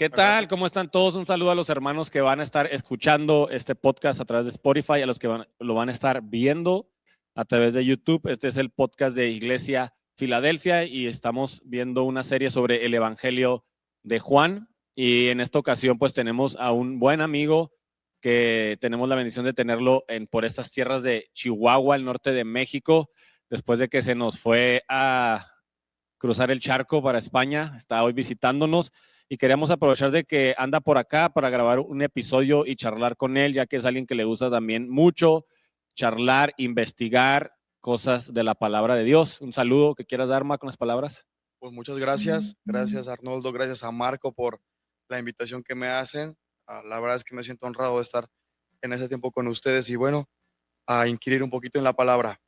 ¿Qué tal? ¿Cómo están todos? Un saludo a los hermanos que van a estar escuchando este podcast a través de Spotify, a los que lo van a estar viendo a través de YouTube. Este es el podcast de Iglesia Filadelfia y estamos viendo una serie sobre el Evangelio de Juan. Y en esta ocasión pues tenemos a un buen amigo que tenemos la bendición de tenerlo por estas tierras de Chihuahua, el norte de México, después de que se nos fue a cruzar el charco para España. Está hoy visitándonos. Y queríamos aprovechar de que anda por acá para grabar un episodio y charlar con él, ya que es alguien que le gusta también mucho charlar, investigar cosas de la palabra de Dios. Un saludo que quieras dar, Marco, con las palabras. Pues muchas gracias. Gracias, Arnoldo. Gracias a Marco por la invitación que me hacen. La verdad es que me siento honrado de estar en ese tiempo con ustedes y bueno, a inquirir un poquito en la palabra.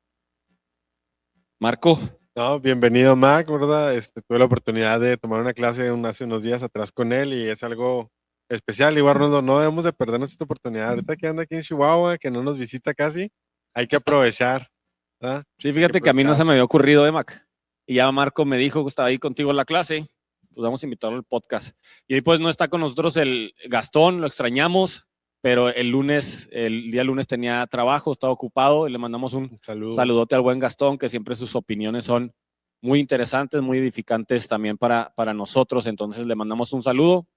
Marco. No, bienvenido, Mac, ¿verdad? Tuve la oportunidad de tomar una clase hace unos días atrás con él y es algo especial. Igual, Arnoldo, no debemos de perdernos esta oportunidad. Ahorita que anda aquí en Chihuahua, que no nos visita casi, hay que aprovechar, ¿verdad? Sí, fíjate que a mí no se me había ocurrido, Mac. Y ya Marco me dijo que estaba ahí contigo en la clase, pues vamos a invitarlo al podcast. Y hoy pues no está con nosotros el Gastón, lo extrañamos, pero el día lunes tenía trabajo, estaba ocupado y le mandamos un saludote al buen Gastón, que siempre sus opiniones son muy interesantes, muy edificantes también para nosotros. Entonces le mandamos un saludo,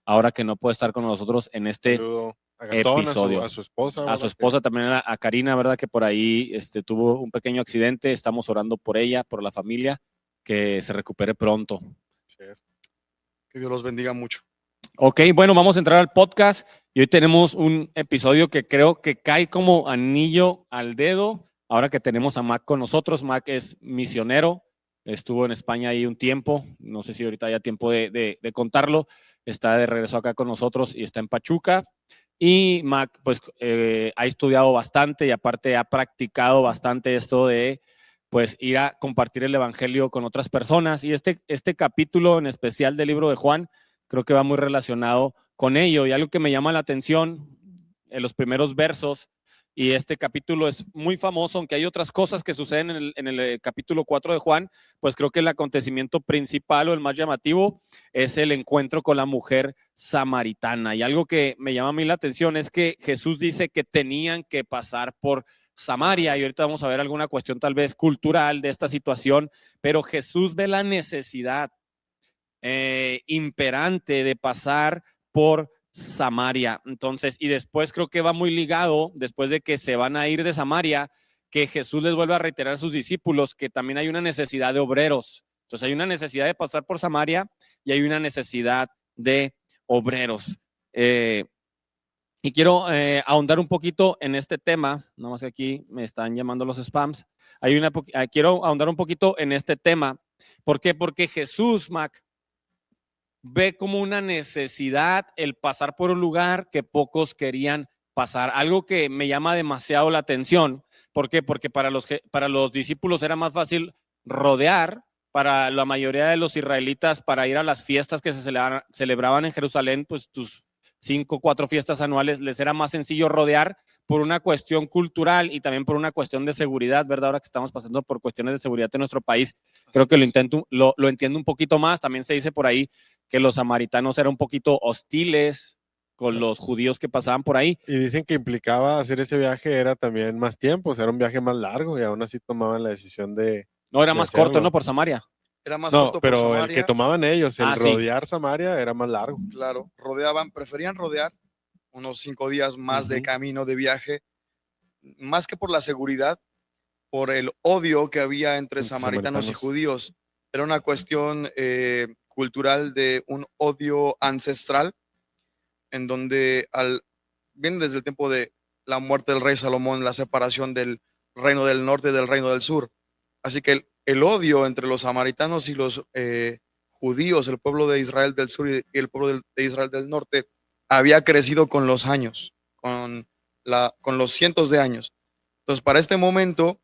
ahora que no puede estar con nosotros en este a Gastón, episodio. A su esposa. A su esposa también, a Karina, ¿verdad? Que por ahí tuvo un pequeño accidente. Estamos orando por ella, por la familia, que se recupere pronto. Sí. Que Dios los bendiga mucho. Ok, bueno, vamos a entrar al podcast y hoy tenemos un episodio que creo que cae como anillo al dedo. Ahora que tenemos a Mac con nosotros, Mac es misionero, estuvo en España ahí un tiempo, no sé si ahorita haya tiempo de contarlo, está de regreso acá con nosotros y está en Pachuca. Y Mac, pues, ha estudiado bastante y aparte ha practicado bastante esto de, pues, ir a compartir el evangelio con otras personas. Y este capítulo en especial del libro de Juan, creo que va muy relacionado con ello. Y algo que me llama la atención en los primeros versos, y este capítulo es muy famoso, aunque hay otras cosas que suceden en el capítulo 4 de Juan, pues creo que el acontecimiento principal o el más llamativo es el encuentro con la mujer samaritana. Y algo que me llama a mí la atención es que Jesús dice que tenían que pasar por Samaria, y ahorita vamos a ver alguna cuestión tal vez cultural de esta situación, pero Jesús ve la necesidad imperante de pasar por Samaria. Entonces, y después creo que va muy ligado, después de que se van a ir de Samaria, que Jesús les vuelve a reiterar a sus discípulos que también hay una necesidad de obreros. Entonces hay una necesidad de pasar por Samaria y hay una necesidad de obreros. Y quiero ahondar un poquito en este tema, nada más que aquí me están llamando los spams. Quiero ahondar un poquito en este tema. ¿Por qué? Porque Jesús, Mac, ve como una necesidad el pasar por un lugar que pocos querían pasar. Algo que me llama demasiado la atención. ¿Por qué? Porque para los discípulos era más fácil rodear. Para la mayoría de los israelitas, para ir a las fiestas que se celebraban en Jerusalén, pues tus 5 o 4 fiestas anuales, les era más sencillo rodear por una cuestión cultural y también por una cuestión de seguridad, ¿verdad? Ahora que estamos pasando por cuestiones de seguridad en nuestro país, creo que lo entiendo un poquito más. También se dice por ahí que los samaritanos eran un poquito hostiles con los judíos que pasaban por ahí. Y dicen que implicaba hacer ese viaje era también más tiempo, o sea, era un viaje más largo y aún así tomaban la decisión de... No, era más corto, ¿no? Por Samaria. Era más No, corto pero por Samaria. el que tomaban ellos, el rodear sí. Samaria era más largo. Claro, preferían rodear unos 5 días más de camino de viaje, más que por la seguridad, por el odio que había entre samaritanos y judíos. Era una cuestión cultural de un odio ancestral, en donde viene desde el tiempo de la muerte del rey Salomón, la separación del reino del norte y del reino del sur. Así que el odio entre los samaritanos y los judíos, el pueblo de Israel del sur y el pueblo de Israel del norte, había crecido con los años, con los cientos de años. Entonces, para este momento,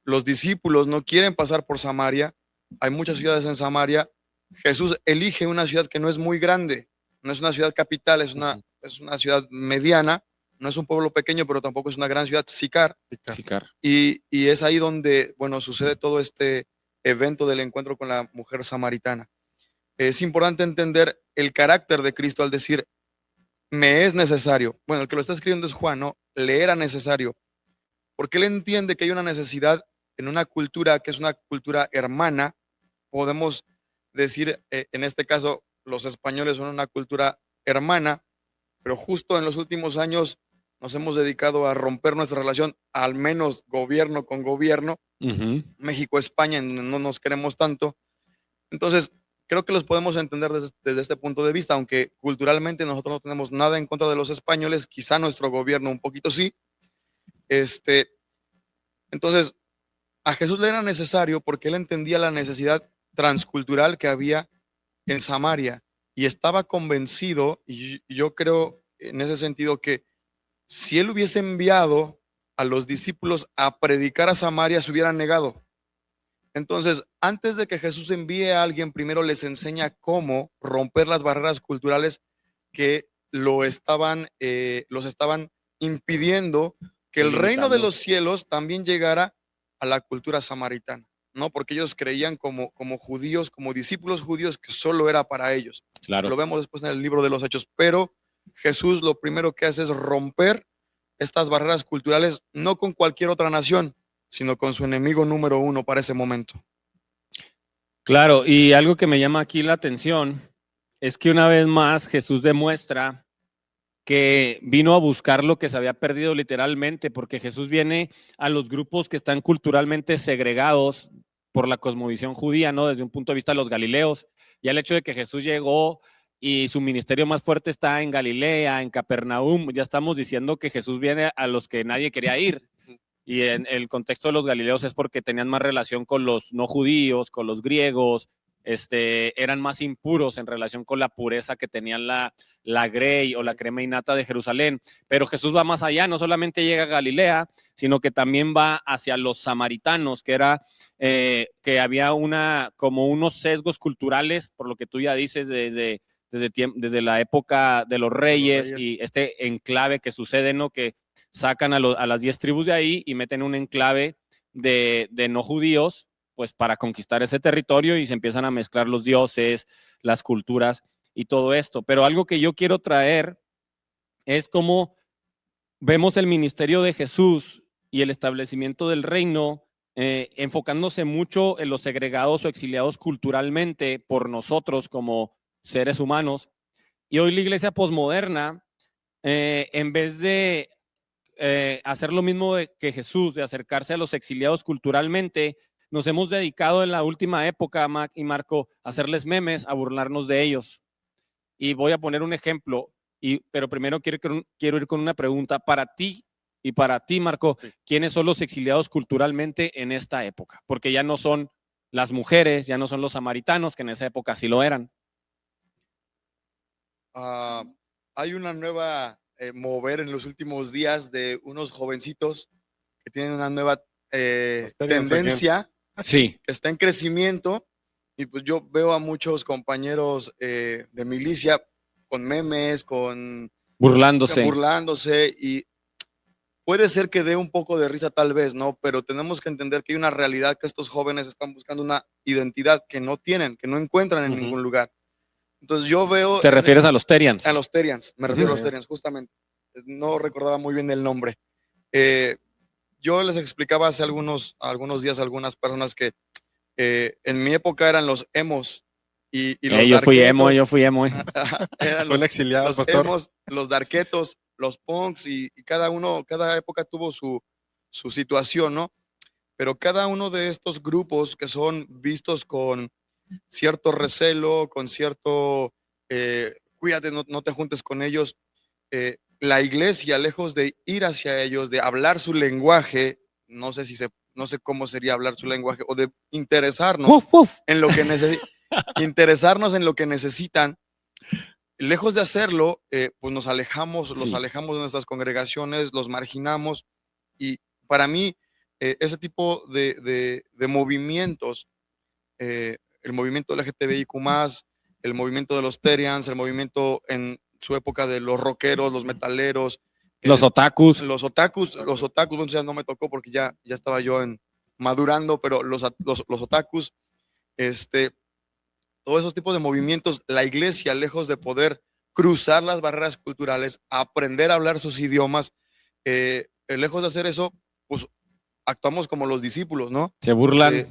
los discípulos no quieren pasar por Samaria. Hay muchas ciudades en Samaria. Jesús elige una ciudad que no es muy grande, no es una ciudad capital, es una ciudad mediana, no es un pueblo pequeño, pero tampoco es una gran ciudad, Sicar. Y es ahí donde, bueno, sucede todo este evento del encuentro con la mujer samaritana. es importante entender el carácter de Cristo al decir, me es necesario. Bueno, el que lo está escribiendo es Juan, ¿no? Le era necesario. Porque él entiende que hay una necesidad en una cultura que es una cultura hermana. Podemos decir, en este caso, los españoles son una cultura hermana, pero justo en los últimos años nos hemos dedicado a romper nuestra relación, al menos gobierno con gobierno. México-España, no nos queremos tanto. Entonces, creo que los podemos entender desde este punto de vista, aunque culturalmente nosotros no tenemos nada en contra de los españoles, quizá nuestro gobierno un poquito sí. Entonces, a Jesús le era necesario porque él entendía la necesidad transcultural que había en Samaria y estaba convencido, y yo creo en ese sentido que si él hubiese enviado a los discípulos a predicar a Samaria, se hubieran negado. Entonces, antes de que Jesús envíe a alguien, primero les enseña cómo romper las barreras culturales que los estaban impidiendo que el reino de los cielos también llegara a la cultura samaritana, ¿no? Porque ellos creían como judíos, como discípulos judíos, que solo era para ellos. Claro. Lo vemos después en el libro de los Hechos, pero Jesús lo primero que hace es romper estas barreras culturales, no con cualquier otra nación, sino con su enemigo número uno para ese momento. Claro, y algo que me llama aquí la atención es que una vez más Jesús demuestra que vino a buscar lo que se había perdido literalmente, porque Jesús viene a los grupos que están culturalmente segregados por la cosmovisión judía, ¿no? Desde un punto de vista de los galileos, y el hecho de que Jesús llegó y su ministerio más fuerte está en Galilea, en Capernaum, ya estamos diciendo que Jesús viene a los que nadie quería ir. Y en el contexto de los galileos es porque tenían más relación con los no judíos, con los griegos, eran más impuros en relación con la pureza que tenían la grey o la crema innata de Jerusalén. Pero Jesús va más allá, no solamente llega a Galilea, sino que también va hacia los samaritanos, que era que había como unos sesgos culturales, por lo que tú ya dices, desde la época de los reyes y este enclave que sucede, ¿no? Que sacan a las 10 tribus de ahí y meten un enclave de no judíos, pues para conquistar ese territorio, y se empiezan a mezclar los dioses, las culturas y todo esto. Pero algo que yo quiero traer es cómo vemos el ministerio de Jesús y el establecimiento del reino enfocándose mucho en los segregados o exiliados culturalmente por nosotros como seres humanos. Y hoy la iglesia posmoderna, en vez de hacer lo mismo que Jesús, de acercarse a los exiliados culturalmente, nos hemos dedicado en la última época, Mac y Marco, a hacerles memes, a burlarnos de ellos. Y voy a poner un ejemplo, pero primero quiero ir con una pregunta para ti y para ti, Marco. Sí. ¿Quiénes son los exiliados culturalmente en esta época? Porque ya no son las mujeres, ya no son los samaritanos, que en esa época sí lo eran. Hay una nueva mover en los últimos días de unos jovencitos que tienen una nueva tendencia, sí, que está en crecimiento, y pues yo veo a muchos compañeros de milicia con memes, burlándose, y puede ser que dé un poco de risa tal vez, ¿no? Pero tenemos que entender que hay una realidad, que estos jóvenes están buscando una identidad que no tienen, que no encuentran en ningún lugar. Entonces yo veo... ¿Te refieres a los Terians? A los Terians, me refiero a los Terians, justamente. No recordaba muy bien el nombre. Yo les explicaba hace algunos días a algunas personas que en mi época eran los emos y los yo fui emo. Eran los emos, los darketos, los punks, y cada época tuvo su situación, ¿no? Pero cada uno de estos grupos que son vistos con cierto recelo, con cierto cuídate, no te juntes con ellos, la iglesia, lejos de ir hacia ellos, de hablar su lenguaje, no sé cómo sería hablar su lenguaje, o de interesarnos en lo que interesarnos en lo que necesitan, lejos de hacerlo, pues los alejamos de nuestras congregaciones, los marginamos. Y para mí ese tipo de movimientos, el movimiento LGTBIQ+, el movimiento de los Terians, el movimiento en su época de los rockeros, los metaleros, los otakus, bueno, ya no me tocó porque ya estaba yo madurando, pero los otakus, todos esos tipos de movimientos, la iglesia, lejos de poder cruzar las barreras culturales, aprender a hablar sus idiomas, lejos de hacer eso, pues actuamos como los discípulos, ¿no? Se burlan.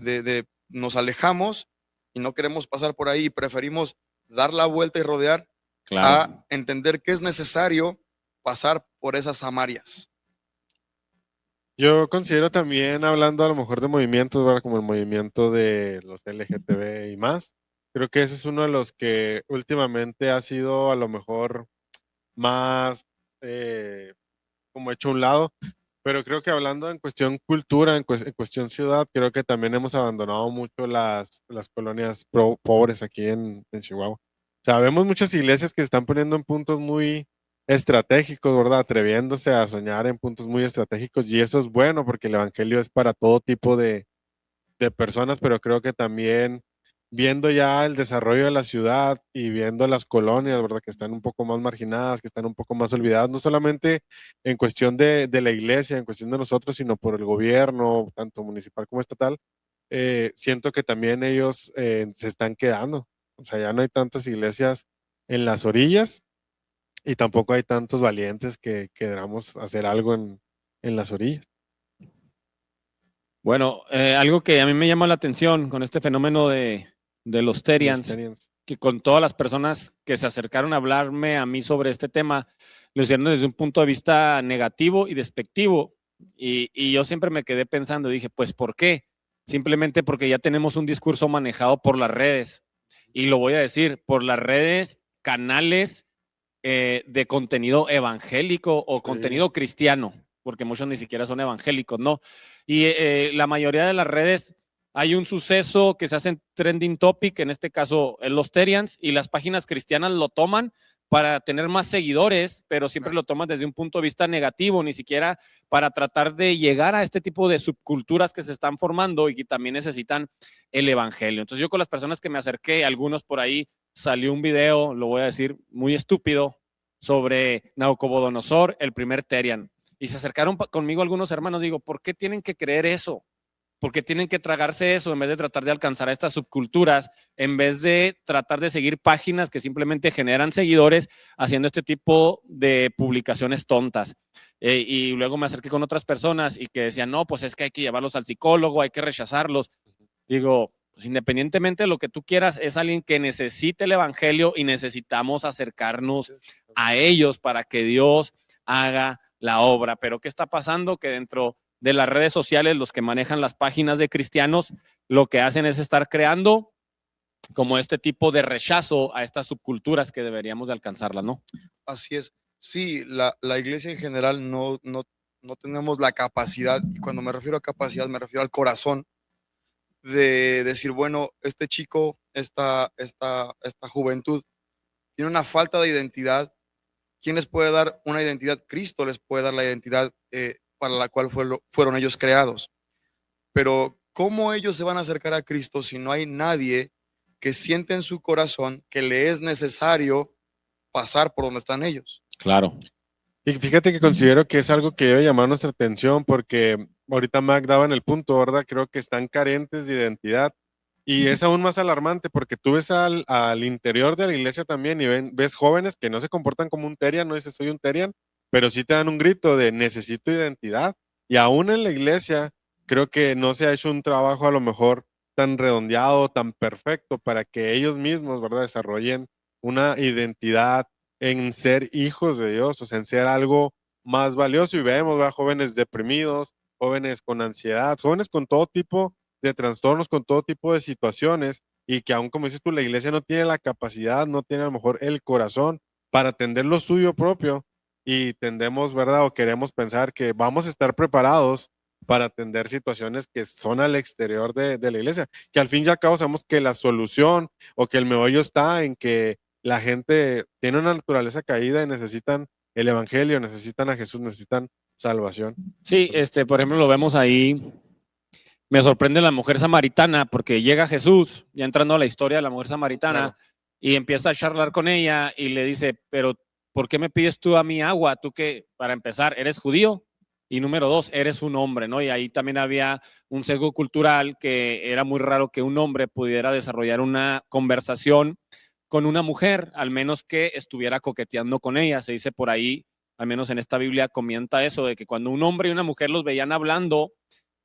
Nos alejamos y no queremos pasar por ahí, preferimos dar la vuelta y rodear, Claro. a entender que es necesario pasar por esas Samarias. Yo considero también, hablando a lo mejor de movimientos, ¿verdad? Como el movimiento de los LGTB y más, creo que ese es uno de los que últimamente ha sido a lo mejor más como hecho a un lado, pero creo que hablando en cuestión cultura, en cuestión ciudad, creo que también hemos abandonado mucho las colonias pobres aquí en Chihuahua. O sea, vemos muchas iglesias que se están poniendo en puntos muy estratégicos, ¿verdad? Atreviéndose a soñar en puntos muy estratégicos, y eso es bueno porque el evangelio es para todo tipo de personas, pero creo que también viendo ya el desarrollo de la ciudad y viendo las colonias, ¿verdad? Que están un poco más marginadas, que están un poco más olvidadas, no solamente en cuestión de la iglesia, en cuestión de nosotros, sino por el gobierno, tanto municipal como estatal, siento que también ellos se están quedando. O sea, ya no hay tantas iglesias en las orillas y tampoco hay tantos valientes que queramos hacer algo en las orillas. Bueno, algo que a mí me llama la atención con este fenómeno de los Terians, que con todas las personas que se acercaron a hablarme a mí sobre este tema, lo hicieron desde un punto de vista negativo y despectivo. Y yo siempre me quedé pensando, dije, pues, ¿por qué? Simplemente porque ya tenemos un discurso manejado por las redes. Y lo voy a decir, por las redes, canales de contenido evangélico o contenido cristiano, porque muchos ni siquiera son evangélicos, ¿no? Y la mayoría de las redes hay un suceso que se hace en trending topic, en este caso los Terians, y las páginas cristianas lo toman para tener más seguidores, pero siempre lo toman desde un punto de vista negativo, ni siquiera para tratar de llegar a este tipo de subculturas que se están formando y que también necesitan el evangelio. Entonces yo con las personas que me acerqué, algunos por ahí, salió un video, lo voy a decir, muy estúpido, sobre Nabucodonosor, el primer Terian. Y se acercaron conmigo algunos hermanos, digo, ¿por qué tienen que creer eso? ¿Por qué tienen que tragarse eso en vez de tratar de alcanzar a estas subculturas, en vez de tratar de seguir páginas que simplemente generan seguidores haciendo este tipo de publicaciones tontas? Y luego me acerqué con otras personas y que decían, no, pues es que hay que llevarlos al psicólogo, hay que rechazarlos. Digo, pues independientemente de lo que tú quieras, es alguien que necesite el evangelio y necesitamos acercarnos a ellos para que Dios haga la obra. Pero ¿qué está pasando? Que dentro de las redes sociales, los que manejan las páginas de cristianos, lo que hacen es estar creando como este tipo de rechazo a estas subculturas que deberíamos de alcanzarlas, ¿no? Así es. Sí, la iglesia en general no tenemos la capacidad, y cuando me refiero a capacidad me refiero al corazón, de decir, bueno, este chico, esta juventud tiene una falta de identidad. ¿Quién les puede dar una identidad? Cristo les puede dar la identidad para la cual fueron ellos creados. Pero ¿cómo ellos se van a acercar a Cristo si no hay nadie que siente en su corazón que le es necesario pasar por donde están ellos? Claro. Y fíjate que considero que es algo que debe llamar nuestra atención porque ahorita Mac daba en el punto, ¿verdad? Creo que están carentes de identidad y es aún más alarmante porque tú ves al interior de la iglesia también y ves jóvenes que no se comportan como un Terian, no dices soy un Terian, pero sí te dan un grito de necesito identidad, y aún en la iglesia creo que no se ha hecho un trabajo a lo mejor tan redondeado, tan perfecto para que ellos mismos, ¿verdad? Desarrollen una identidad en ser hijos de Dios, o sea, en ser algo más valioso. Y vemos, ¿verdad? Jóvenes deprimidos, jóvenes con ansiedad, jóvenes con todo tipo de trastornos, con todo tipo de situaciones, y que aún, como dices tú, la iglesia no tiene la capacidad, no tiene a lo mejor el corazón para atender lo suyo propio, y tendemos, ¿verdad? O queremos pensar que vamos a estar preparados para atender situaciones que son al exterior de la iglesia, que al fin y al cabo sabemos que la solución o que el meollo está en que la gente tiene una naturaleza caída y necesitan el evangelio, necesitan a Jesús, necesitan salvación. Sí, por ejemplo, lo vemos ahí. Me sorprende la mujer samaritana porque llega Jesús, ya entrando a la historia de la mujer samaritana, claro, y empieza a charlar con ella y le dice, pero ¿por qué me pides tú a mí agua? ¿Tú qué? Para empezar, ¿eres judío? Y número 2, eres un hombre, ¿no? Y ahí también había un sesgo cultural que era muy raro que un hombre pudiera desarrollar una conversación con una mujer, al menos que estuviera coqueteando con ella. Se dice por ahí, al menos en esta Biblia comenta eso, de que cuando un hombre y una mujer los veían hablando,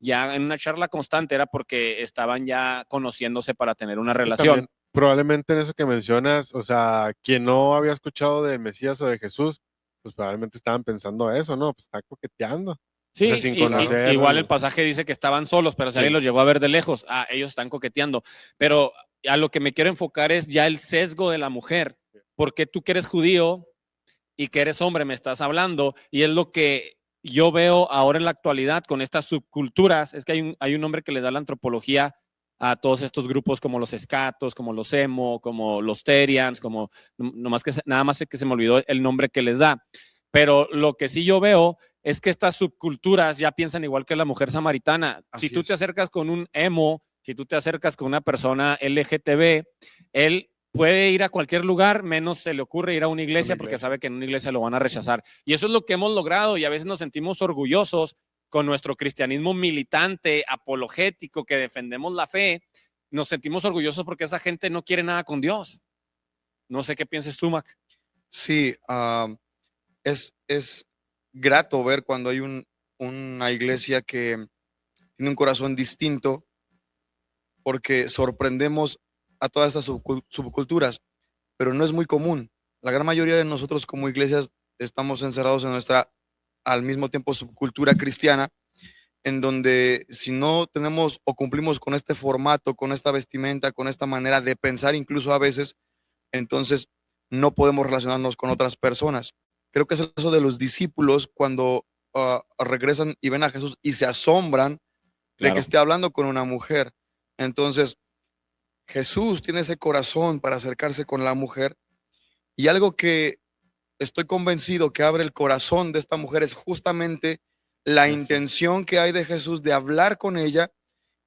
ya en una charla constante, era porque estaban ya conociéndose para tener una relación. También, probablemente en eso que mencionas, o sea, quien no había escuchado del Mesías o de Jesús, pues probablemente estaban pensando eso, ¿no? Pues está coqueteando. Sí, O sea, sin conocer. igual el pasaje dice que estaban solos, pero si alguien los llegó a ver de lejos, ellos están coqueteando. Pero a lo que me quiero enfocar es ya el sesgo de la mujer. Porque tú que eres judío y que eres hombre me estás hablando, y es lo que yo veo ahora en la actualidad con estas subculturas. Es que hay un nombre que le da la antropología a todos estos grupos, como los escatos, como los emo, como los terians, como nada más que se me olvidó el nombre que les da. Pero lo que sí yo veo es que estas subculturas ya piensan igual que la mujer samaritana. Si tú te acercas con un emo, si tú te acercas con una persona LGTB, él puede ir a cualquier lugar, menos se le ocurre ir a una iglesia porque sabe que en una iglesia lo van a rechazar. Y eso es lo que hemos logrado, y a veces nos sentimos orgullosos con nuestro cristianismo militante, apologético, que defendemos la fe. Nos sentimos orgullosos porque esa gente no quiere nada con Dios. No sé qué pienses tú, Mac. Sí, es grato ver cuando hay una iglesia que tiene un corazón distinto, porque sorprendemos a todas estas subculturas, pero no es muy común. La gran mayoría de nosotros como iglesias estamos encerrados en nuestra, al mismo tiempo, subcultura cristiana, en donde si no tenemos o cumplimos con este formato, con esta vestimenta, con esta manera de pensar, incluso a veces, entonces no podemos relacionarnos con otras personas. Creo que es el caso de los discípulos cuando regresan y ven a Jesús y se asombran de que esté hablando con una mujer. Entonces, Jesús tiene ese corazón para acercarse con la mujer, y algo que estoy convencido que abre el corazón de esta mujer es justamente la intención que hay de Jesús de hablar con ella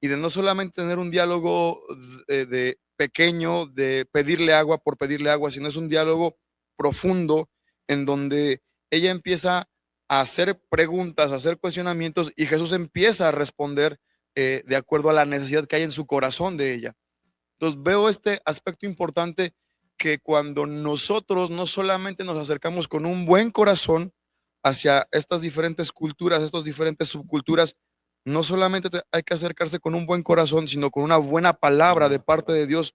y de no solamente tener un diálogo de pequeño, de pedirle agua por pedirle agua, sino es un diálogo profundo en donde ella empieza a hacer preguntas, a hacer cuestionamientos, y Jesús empieza a responder de acuerdo a la necesidad que hay en su corazón de ella. Entonces veo este aspecto importante, que cuando nosotros no solamente nos acercamos con un buen corazón hacia estas diferentes culturas, estas diferentes subculturas, no solamente hay que acercarse con un buen corazón, sino con una buena palabra de parte de Dios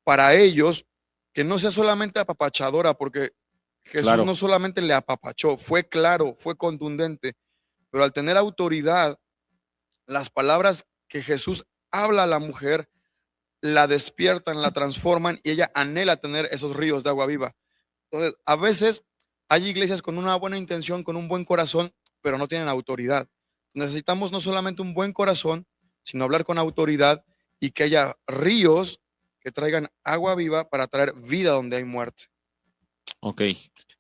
para ellos, que no sea solamente apapachadora, porque Jesús no solamente le apapachó, fue claro, fue contundente, pero al tener autoridad, las palabras que Jesús habla a la mujer la despiertan, la transforman, y ella anhela tener esos ríos de agua viva. Entonces, a veces hay iglesias con una buena intención, con un buen corazón, pero no tienen autoridad. Necesitamos no solamente un buen corazón, sino hablar con autoridad y que haya ríos que traigan agua viva para traer vida donde hay muerte. Ok.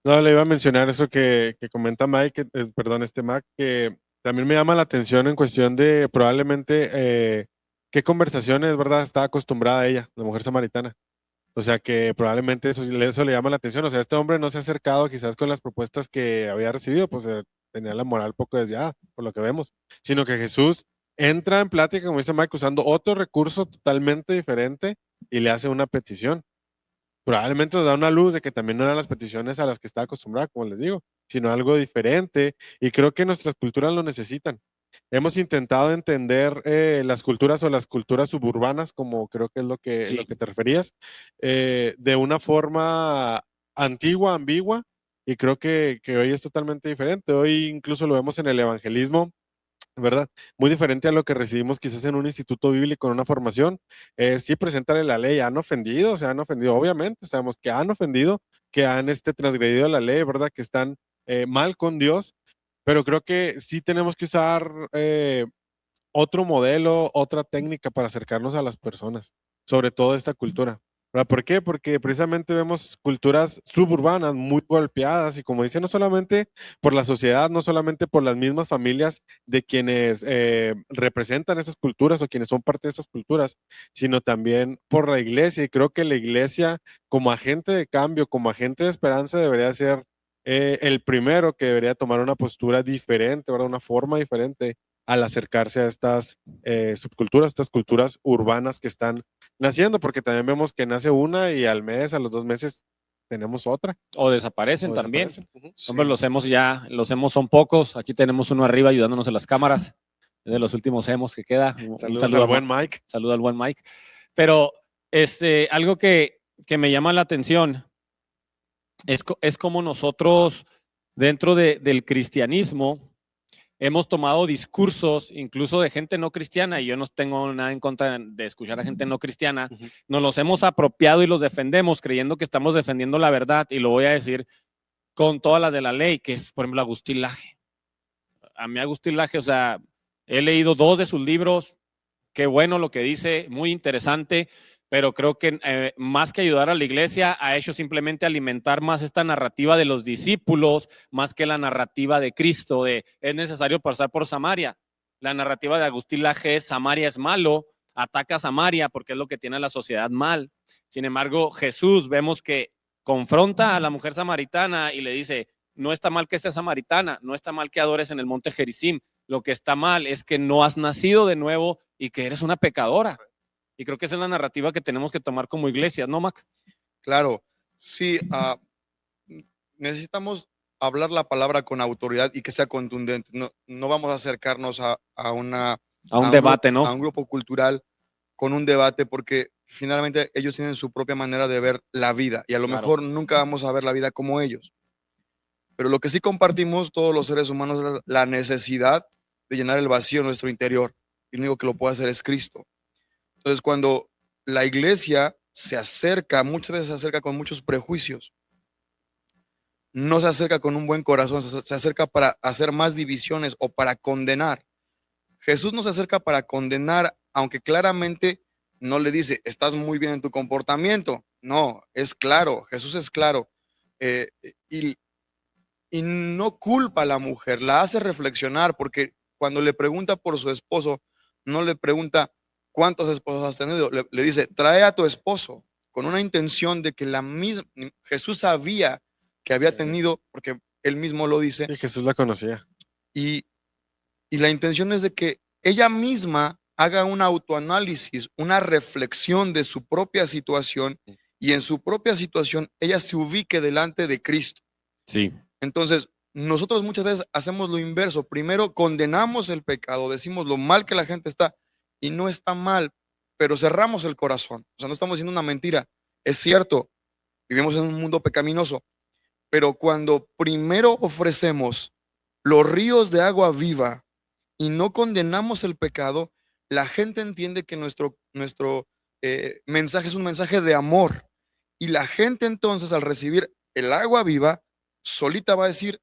No, le iba a mencionar eso que comenta Mike, perdón, Mac, que también me llama la atención en cuestión de probablemente qué conversaciones, ¿verdad? Está acostumbrada ella, la mujer samaritana. O sea que probablemente eso le llama la atención. O sea, este hombre no se ha acercado quizás con las propuestas que había recibido, pues tenía la moral poco desviada, por lo que vemos. Sino que Jesús entra en plática, como dice Mike, usando otro recurso totalmente diferente y le hace una petición. Probablemente nos da una luz de que también no eran las peticiones a las que está acostumbrada, como les digo, sino algo diferente. Y creo que nuestras culturas lo necesitan. Hemos intentado entender las culturas o las culturas suburbanas, como creo que es lo que te referías, de una forma antigua, ambigua, y creo que hoy es totalmente diferente. Hoy incluso lo vemos en el evangelismo, ¿verdad? Muy diferente a lo que recibimos quizás en un instituto bíblico, en una formación. Sí, presentarle la ley, han ofendido, obviamente, sabemos que han ofendido, que han transgredido la ley, ¿verdad? Que están mal con Dios, pero creo que sí tenemos que usar otro modelo, otra técnica para acercarnos a las personas, sobre todo esta cultura. ¿Verdad? ¿Por qué? Porque precisamente vemos culturas suburbanas muy golpeadas, y como dice, no solamente por la sociedad, no solamente por las mismas familias de quienes representan esas culturas o quienes son parte de esas culturas, sino también por la iglesia. Y creo que la iglesia, como agente de cambio, como agente de esperanza, debería ser el primero que debería tomar una postura diferente, ¿verdad? Una forma diferente al acercarse a estas subculturas, estas culturas urbanas que están naciendo, porque también vemos que nace una y al mes, a los 2 meses, tenemos otra. O desaparecen también. Sí. Hombre, los hemos son pocos. Aquí tenemos uno arriba ayudándonos en las cámaras. Es de los últimos hemos que queda. Saludos al buen Mike. Saludo al buen Mike. Pero algo que me llama la atención es como nosotros dentro del cristianismo hemos tomado discursos incluso de gente no cristiana, y yo no tengo nada en contra de escuchar a gente no cristiana, nos los hemos apropiado y los defendemos creyendo que estamos defendiendo la verdad, y lo voy a decir con todas las de la ley, que es, por ejemplo, Agustín Laje. A mí Agustín Laje, o sea, he leído 2 de sus libros, qué bueno lo que dice, muy interesante, pero creo que más que ayudar a la iglesia, ha hecho simplemente alimentar más esta narrativa de los discípulos, más que la narrativa de Cristo, de es necesario pasar por Samaria. La narrativa de Agustín Laje es Samaria es malo, ataca a Samaria porque es lo que tiene la sociedad mal. Sin embargo, Jesús vemos que confronta a la mujer samaritana y le dice, no está mal que seas samaritana, no está mal que adores en el monte Gerizim, lo que está mal es que no has nacido de nuevo y que eres una pecadora. Y creo que esa es la narrativa que tenemos que tomar como iglesia, ¿no, Mac? Claro, sí. Necesitamos hablar la palabra con autoridad y que sea contundente. No vamos a acercarnos a un debate, ¿no? A un grupo cultural con un debate, porque finalmente ellos tienen su propia manera de ver la vida y a lo mejor nunca vamos a ver la vida como ellos. Pero lo que sí compartimos todos los seres humanos es la necesidad de llenar el vacío en nuestro interior. Y el único que lo puede hacer es Cristo. Entonces, cuando la iglesia se acerca, muchas veces se acerca con muchos prejuicios. No se acerca con un buen corazón, se acerca para hacer más divisiones o para condenar. Jesús no se acerca para condenar, aunque claramente no le dice, estás muy bien en tu comportamiento. No, es claro, Jesús es claro. Y no culpa a la mujer, la hace reflexionar, porque cuando le pregunta por su esposo, no le pregunta cuántos esposos has tenido, le dice, trae a tu esposo, con una intención de que Jesús sabía que había tenido, porque él mismo lo dice. Y Jesús la conocía. Y la intención es de que ella misma haga un autoanálisis, una reflexión de su propia situación, y en su propia situación ella se ubique delante de Cristo. Sí. Entonces, nosotros muchas veces hacemos lo inverso. Primero condenamos el pecado, decimos lo mal que la gente está, y no está mal, pero cerramos el corazón. O sea, no estamos diciendo una mentira. Es cierto, vivimos en un mundo pecaminoso, pero cuando primero ofrecemos los ríos de agua viva y no condenamos el pecado, la gente entiende que nuestro mensaje es un mensaje de amor. Y la gente entonces, al recibir el agua viva, solita va a decir,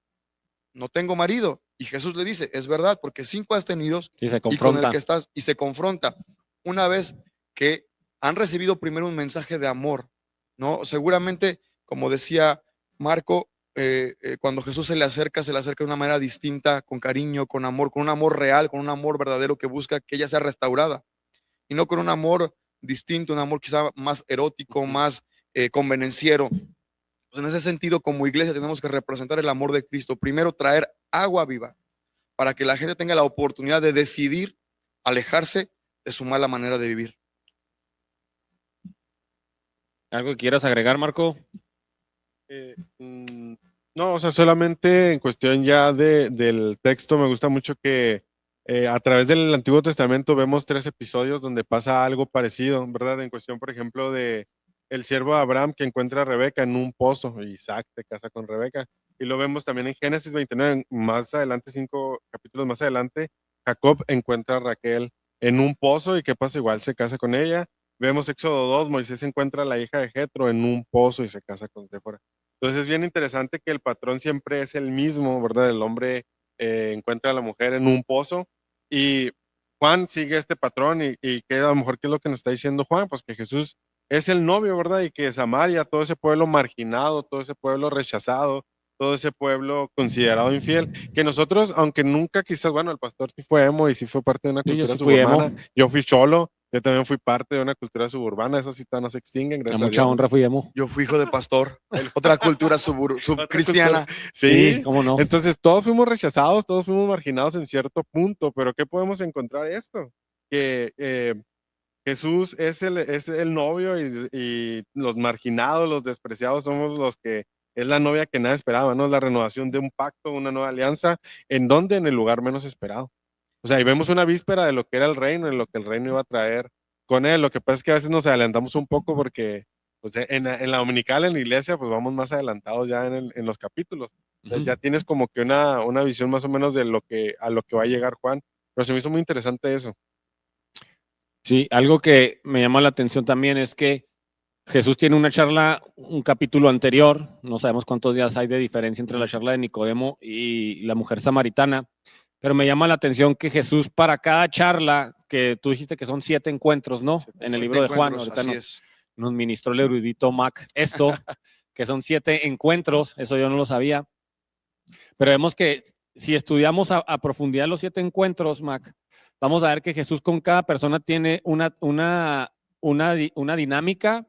no tengo marido. Y Jesús le dice, es verdad, porque 5 has tenido y con el que estás, y se confronta. Una vez que han recibido primero un mensaje de amor, ¿no? Seguramente, como decía Marco, cuando Jesús se le acerca de una manera distinta, con cariño, con amor, con un amor real, con un amor verdadero que busca que ella sea restaurada. Y no con un amor distinto, un amor quizá más erótico, más convenenciero. En ese sentido, como iglesia tenemos que representar el amor de Cristo. Primero, traer agua viva para que la gente tenga la oportunidad de decidir alejarse de su mala manera de vivir. ¿Algo que quieras agregar, Marco? No, o sea, solamente en cuestión ya del texto, me gusta mucho que a través del Antiguo Testamento vemos 3 episodios donde pasa algo parecido, ¿verdad? En cuestión, por ejemplo, de el siervo Abraham que encuentra a Rebeca en un pozo, y Isaac se casa con Rebeca. Y lo vemos también en Génesis 29, más adelante, 5 capítulos más adelante, Jacob encuentra a Raquel en un pozo, y ¿qué pasa? Igual se casa con ella. Vemos Éxodo 2, Moisés encuentra a la hija de Jetro en un pozo y se casa con Séfora. Entonces es bien interesante que el patrón siempre es el mismo, ¿verdad? El hombre encuentra a la mujer en un pozo, y Juan sigue este patrón, y que a lo mejor, ¿qué es lo que nos está diciendo Juan? Pues que Jesús es el novio, ¿verdad? Y que Samaria, todo ese pueblo marginado, todo ese pueblo rechazado, todo ese pueblo considerado infiel, que nosotros, aunque nunca quizás, bueno, el pastor sí fue emo y sí fue parte de una cultura suburbana, yo fui cholo, Yo también fui parte de una cultura suburbana, eso sí todavía no se extinguen, A gracias a mucha Dios. honra fui emo. Yo fui hijo de pastor, otra cultura cristiana. Sí, cómo no. entonces todos fuimos rechazados, todos fuimos marginados en cierto punto, pero ¿qué podemos encontrar esto? Que Jesús es el novio y los marginados, los despreciados somos los que es la novia que nada esperaba, ¿no? La renovación de un pacto, una nueva alianza, ¿en dónde? En el lugar menos esperado. O sea, y vemos una víspera de lo que era el reino, en lo que el reino iba a traer con él. Lo que pasa es que a veces nos adelantamos un poco porque pues, en la dominical, en la iglesia, pues vamos más adelantados ya en los capítulos. Entonces ya tienes como que una visión más o menos de a lo que va a llegar Juan. Pero se me hizo muy interesante eso. Sí, algo que me llama la atención también es que Jesús tiene una charla, un capítulo anterior, no sabemos cuántos días hay de diferencia entre la charla de Nicodemo y la mujer samaritana, pero me llama la atención que Jesús para cada charla, que tú dijiste que son 7 encuentros, ¿no? En el libro de Juan, ahorita nos ministró el erudito Mac esto, que son 7 encuentros, eso yo no lo sabía, pero vemos que si estudiamos a profundidad los 7 encuentros, Mac, vamos a ver que Jesús con cada persona tiene una dinámica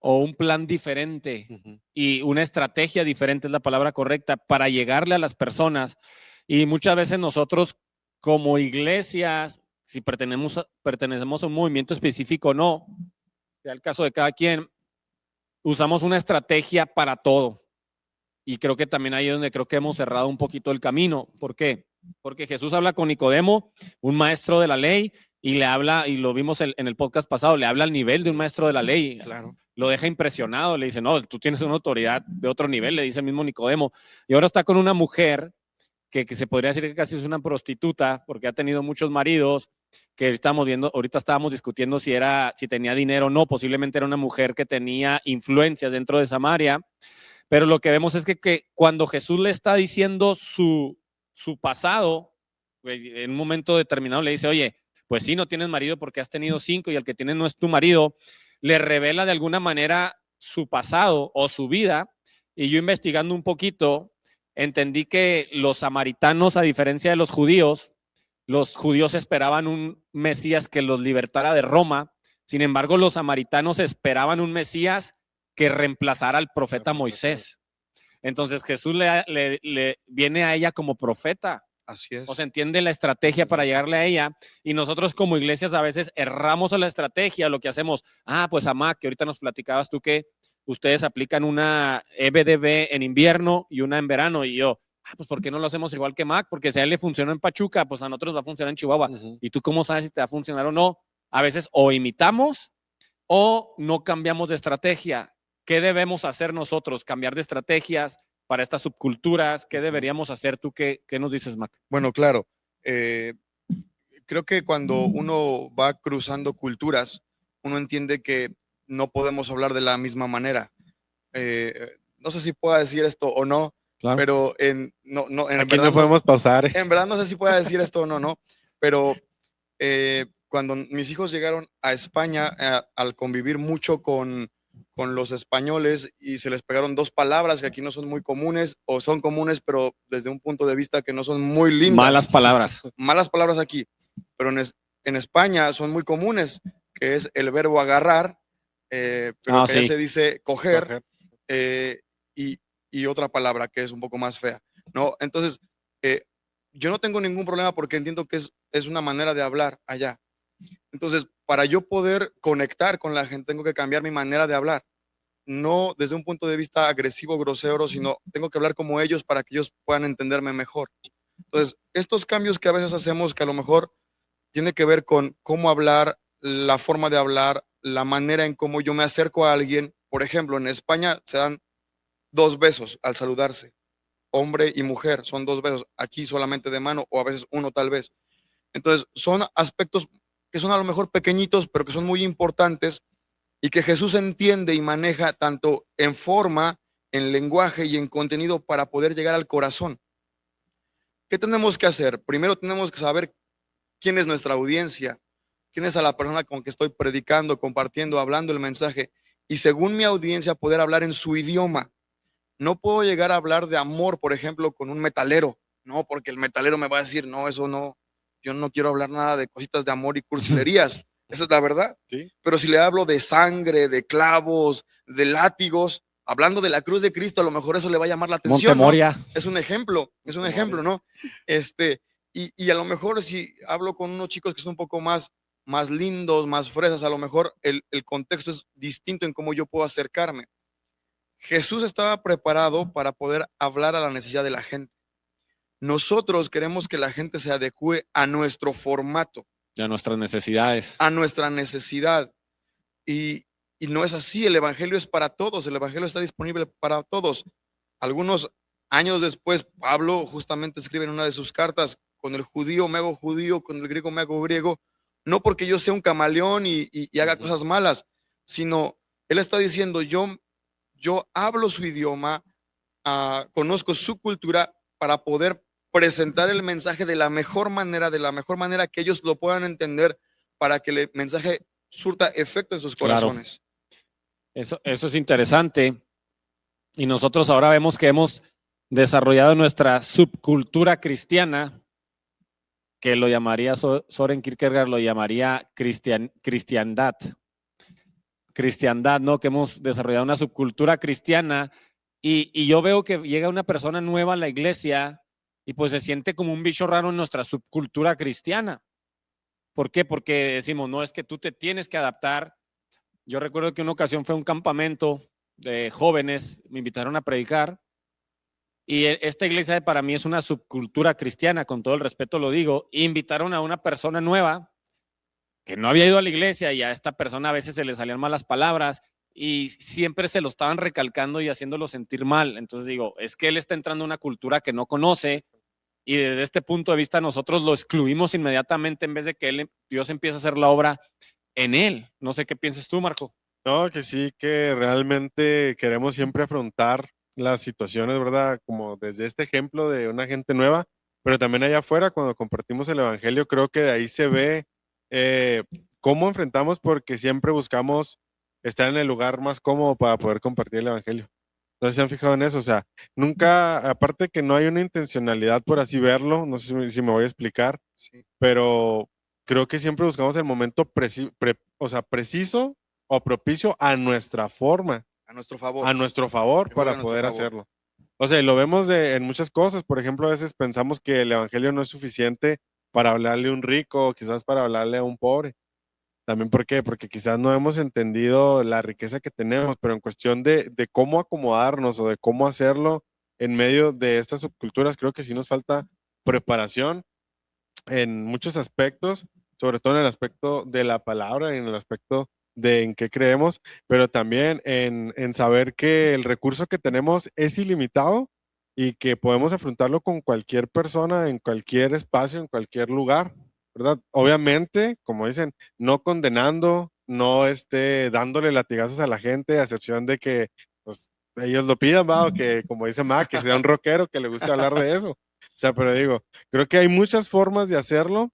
o un plan diferente y una estrategia diferente, es la palabra correcta, para llegarle a las personas. Y muchas veces nosotros como iglesias, si pertenecemos a un movimiento específico o no, sea el caso de cada quien, usamos una estrategia para todo. Y creo que también ahí es donde creo que hemos cerrado un poquito el camino. ¿Por qué? Porque Jesús habla con Nicodemo, un maestro de la ley, y le habla, y lo vimos en el podcast pasado, le habla al nivel de un maestro de la ley. Claro. Lo deja impresionado, le dice, no, tú tienes una autoridad de otro nivel, le dice el mismo Nicodemo. Y ahora está con una mujer que se podría decir que casi es una prostituta, porque ha tenido muchos maridos, que ahorita estábamos discutiendo si tenía dinero o no, posiblemente era una mujer que tenía influencias dentro de Samaria. Pero lo que vemos es que cuando Jesús le está diciendo su pasado, pues, en un momento determinado le dice, oye, pues sí, no tienes marido porque has tenido 5 y el que tienes no es tu marido, le revela de alguna manera su pasado o su vida. Y yo investigando un poquito, entendí que los samaritanos, a diferencia de los judíos esperaban un Mesías que los libertara de Roma. Sin embargo, los samaritanos esperaban un Mesías que reemplazara al profeta Moisés. Entonces Jesús le viene a ella como profeta. Así es. O sea, entiende la estrategia para llegarle a ella, y nosotros como iglesias a veces erramos a la estrategia. Lo que hacemos, pues Amac, que ahorita nos platicabas tú que ustedes aplican una EBDB en invierno y una en verano, y yo, pues ¿por qué no lo hacemos igual que Mac? Porque si a él le funcionó en Pachuca, pues a nosotros va a funcionar en Chihuahua. ¿Y tú cómo sabes si te va a funcionar o no? A veces o imitamos o no cambiamos de estrategia. ¿Qué debemos hacer nosotros? ¿Cambiar de estrategias para estas subculturas? ¿Qué deberíamos hacer? ¿Tú qué nos dices, Mac? Bueno, claro. Creo que cuando uno va cruzando culturas, uno entiende que no podemos hablar de la misma manera. No sé si pueda decir esto o no, claro. Pero aquí verdad no podemos pausar. En verdad no sé si pueda decir esto o no, pero cuando mis hijos llegaron a España, al convivir mucho con los españoles, y se les pegaron 2 palabras que aquí no son muy comunes, o son comunes, pero desde un punto de vista que no son muy lindas. Malas palabras. Malas palabras aquí, pero en España son muy comunes, que es el verbo agarrar, pero que sí. Se dice coger. Y otra palabra que es un poco más fea, ¿no? Entonces, yo no tengo ningún problema porque entiendo que es una manera de hablar allá. Entonces, para yo poder conectar con la gente, tengo que cambiar mi manera de hablar. No desde un punto de vista agresivo, grosero, sino tengo que hablar como ellos para que ellos puedan entenderme mejor. Entonces, estos cambios que a veces hacemos, que a lo mejor tiene que ver con cómo hablar, la forma de hablar, la manera en cómo yo me acerco a alguien. Por ejemplo, en España se dan 2 besos al saludarse. Hombre y mujer son 2 besos. Aquí solamente de mano, o a veces uno tal vez. Entonces, son aspectos que son a lo mejor pequeñitos, pero que son muy importantes, y que Jesús entiende y maneja tanto en forma, en lenguaje y en contenido para poder llegar al corazón. ¿Qué tenemos que hacer? Primero tenemos que saber quién es nuestra audiencia, quién es a la persona con que estoy predicando, compartiendo, hablando el mensaje, y según mi audiencia poder hablar en su idioma. No puedo llegar a hablar de amor, por ejemplo, con un metalero, no, porque el metalero me va a decir, no, eso no, yo no quiero hablar nada de cositas de amor y cursilerías. Esa es la verdad. Sí. Pero si le hablo de sangre, de clavos, de látigos, hablando de la cruz de Cristo, a lo mejor eso le va a llamar la atención, ¿no? Es un ejemplo, ¿no? Y a lo mejor si hablo con unos chicos que son un poco más lindos, más fresas, a lo mejor el contexto es distinto en cómo yo puedo acercarme. Jesús estaba preparado para poder hablar a la necesidad de la gente. Nosotros queremos que la gente se adecue a nuestro formato. Y a nuestras necesidades. A nuestra necesidad. Y no es así. El evangelio es para todos. El evangelio está disponible para todos. Algunos años después, Pablo justamente escribe en una de sus cartas: con el judío me hago judío, con el griego me hago griego. No porque yo sea un camaleón y haga cosas malas, sino él está diciendo: yo hablo su idioma, conozco su cultura para poder presentar el mensaje de la mejor manera que ellos lo puedan entender, para que el mensaje surta efecto en sus corazones. Claro. Eso es interesante. Y nosotros ahora vemos que hemos desarrollado nuestra subcultura cristiana, que lo llamaría Soren Kierkegaard, lo llamaría cristiandad. Cristiandad, ¿no? Que hemos desarrollado una subcultura cristiana y yo veo que llega una persona nueva a la iglesia y pues se siente como un bicho raro en nuestra subcultura cristiana. ¿Por qué? Porque decimos, no, es que tú te tienes que adaptar. Yo recuerdo que una ocasión fue un campamento de jóvenes, me invitaron a predicar y esta iglesia para mí es una subcultura cristiana, con todo el respeto lo digo, e invitaron a una persona nueva que no había ido a la iglesia y a esta persona a veces se le salían malas palabras y siempre se lo estaban recalcando y haciéndolo sentir mal. Entonces digo, es que él está entrando a una cultura que no conoce y desde este punto de vista nosotros lo excluimos inmediatamente en vez de que Dios empiece a hacer la obra en él. No sé qué piensas tú, Marco. No, que sí, que realmente queremos siempre afrontar las situaciones, ¿verdad? Como desde este ejemplo de una gente nueva, pero también allá afuera cuando compartimos el evangelio, creo que de ahí se ve cómo enfrentamos, porque siempre buscamos estar en el lugar más cómodo para poder compartir el evangelio. No sé si se han fijado en eso, o sea, nunca, aparte que no hay una intencionalidad por así verlo, no sé si me voy a explicar, sí, pero creo que siempre buscamos el momento preciso o propicio a nuestra forma. A nuestro favor. A nuestro favor para poder hacerlo. O sea, lo vemos en muchas cosas. Por ejemplo, a veces pensamos que el evangelio no es suficiente para hablarle a un rico o quizás para hablarle a un pobre. También, ¿por qué? Porque quizás no hemos entendido la riqueza que tenemos, pero en cuestión de cómo acomodarnos o de cómo hacerlo en medio de estas subculturas, creo que sí nos falta preparación en muchos aspectos, sobre todo en el aspecto de la palabra y en el aspecto de en qué creemos, pero también en saber que el recurso que tenemos es ilimitado y que podemos afrontarlo con cualquier persona, en cualquier espacio, en cualquier lugar, ¿verdad? Obviamente, como dicen, no condenando, no dándole latigazos a la gente, a excepción de que pues, ellos lo pidan, ¿va? O que, como dice Mac, que sea un rockero que le guste hablar de eso. O sea, pero digo, creo que hay muchas formas de hacerlo,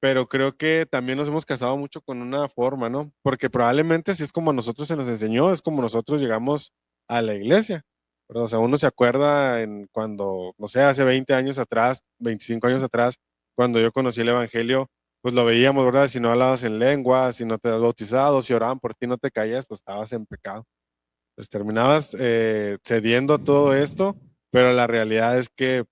pero creo que también nos hemos casado mucho con una forma, ¿no? Porque probablemente así es como a nosotros se nos enseñó, es como nosotros llegamos a la iglesia, ¿verdad? O sea, uno se acuerda cuando, no sé, hace 20 años atrás, 25 años atrás, cuando yo conocí el evangelio, pues lo veíamos, ¿verdad? Si no hablabas en lengua, si no te has bautizado, si oraban por ti no te caías, pues estabas en pecado. Pues terminabas cediendo todo esto, pero la realidad es que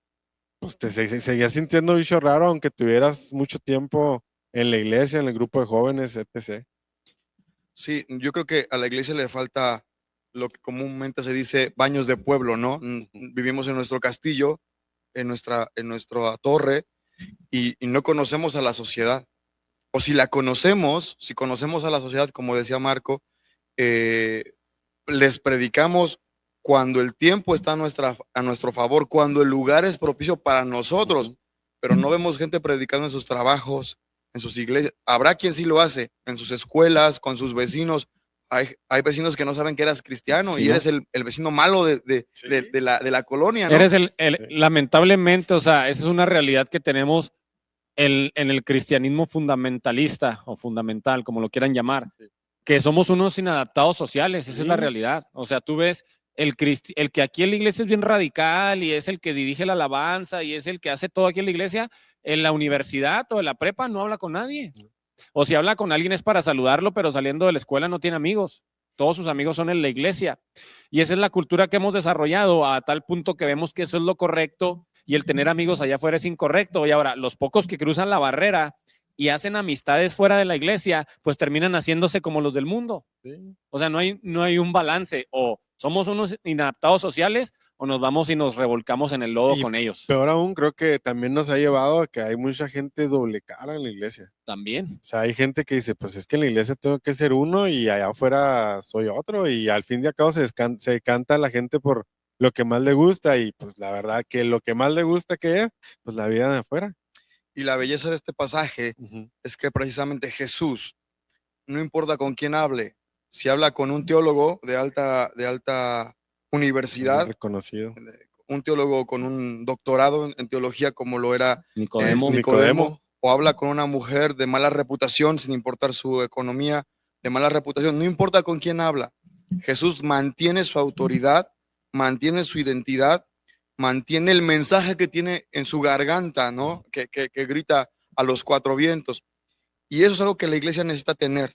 pues te seguías sintiendo bicho raro aunque tuvieras mucho tiempo en la iglesia, en el grupo de jóvenes, etc. Sí, yo creo que a la iglesia le falta lo que comúnmente se dice baños de pueblo, ¿no? Vivimos en nuestro castillo, en nuestra torre, y no conocemos a la sociedad. O si la conocemos, si conocemos a la sociedad, como decía Marco, les predicamos cuando el tiempo está a nuestro favor, cuando el lugar es propicio para nosotros, pero no vemos gente predicando en sus trabajos, en sus iglesias. Habrá quien sí lo hace, en sus escuelas, con sus vecinos. Hay vecinos que no saben que eras cristiano, sí, y eres el vecino malo de la colonia, ¿no? Eres lamentablemente, o sea, esa es una realidad que tenemos en el cristianismo fundamentalista o fundamental, como lo quieran llamar, que somos unos inadaptados sociales, esa es la realidad. O sea, tú ves el que aquí en la iglesia es bien radical y es el que dirige la alabanza y es el que hace todo aquí en la iglesia, en la universidad o en la prepa no habla con nadie. O si habla con alguien es para saludarlo, pero saliendo de la escuela no tiene amigos. Todos sus amigos son en la iglesia. Y esa es la cultura que hemos desarrollado a tal punto que vemos que eso es lo correcto y el tener amigos allá afuera es incorrecto. Y ahora, los pocos que cruzan la barrera y hacen amistades fuera de la iglesia, pues terminan haciéndose como los del mundo. Sí. O sea, no hay un balance. O somos unos inadaptados sociales o nos vamos y nos revolcamos en el lodo con ellos. Peor aún, creo que también nos ha llevado a que hay mucha gente doble cara en la iglesia. También. O sea, hay gente que dice, pues es que en la iglesia tengo que ser uno y allá afuera soy otro, y al fin y al cabo se decanta la gente por lo que más le gusta, y pues la verdad que lo que más le gusta que es, pues la vida de afuera. Y la belleza de este pasaje es que precisamente Jesús, no importa con quién hable, si habla con un teólogo de alta universidad, reconocido, un teólogo con un doctorado en teología como lo era Nicodemo, o habla con una mujer de mala reputación, sin importar su economía, de mala reputación, no importa con quién habla, Jesús mantiene su autoridad, mantiene su identidad, mantiene el mensaje que tiene en su garganta, ¿no? Que grita a los cuatro vientos. Y eso es algo que la iglesia necesita tener.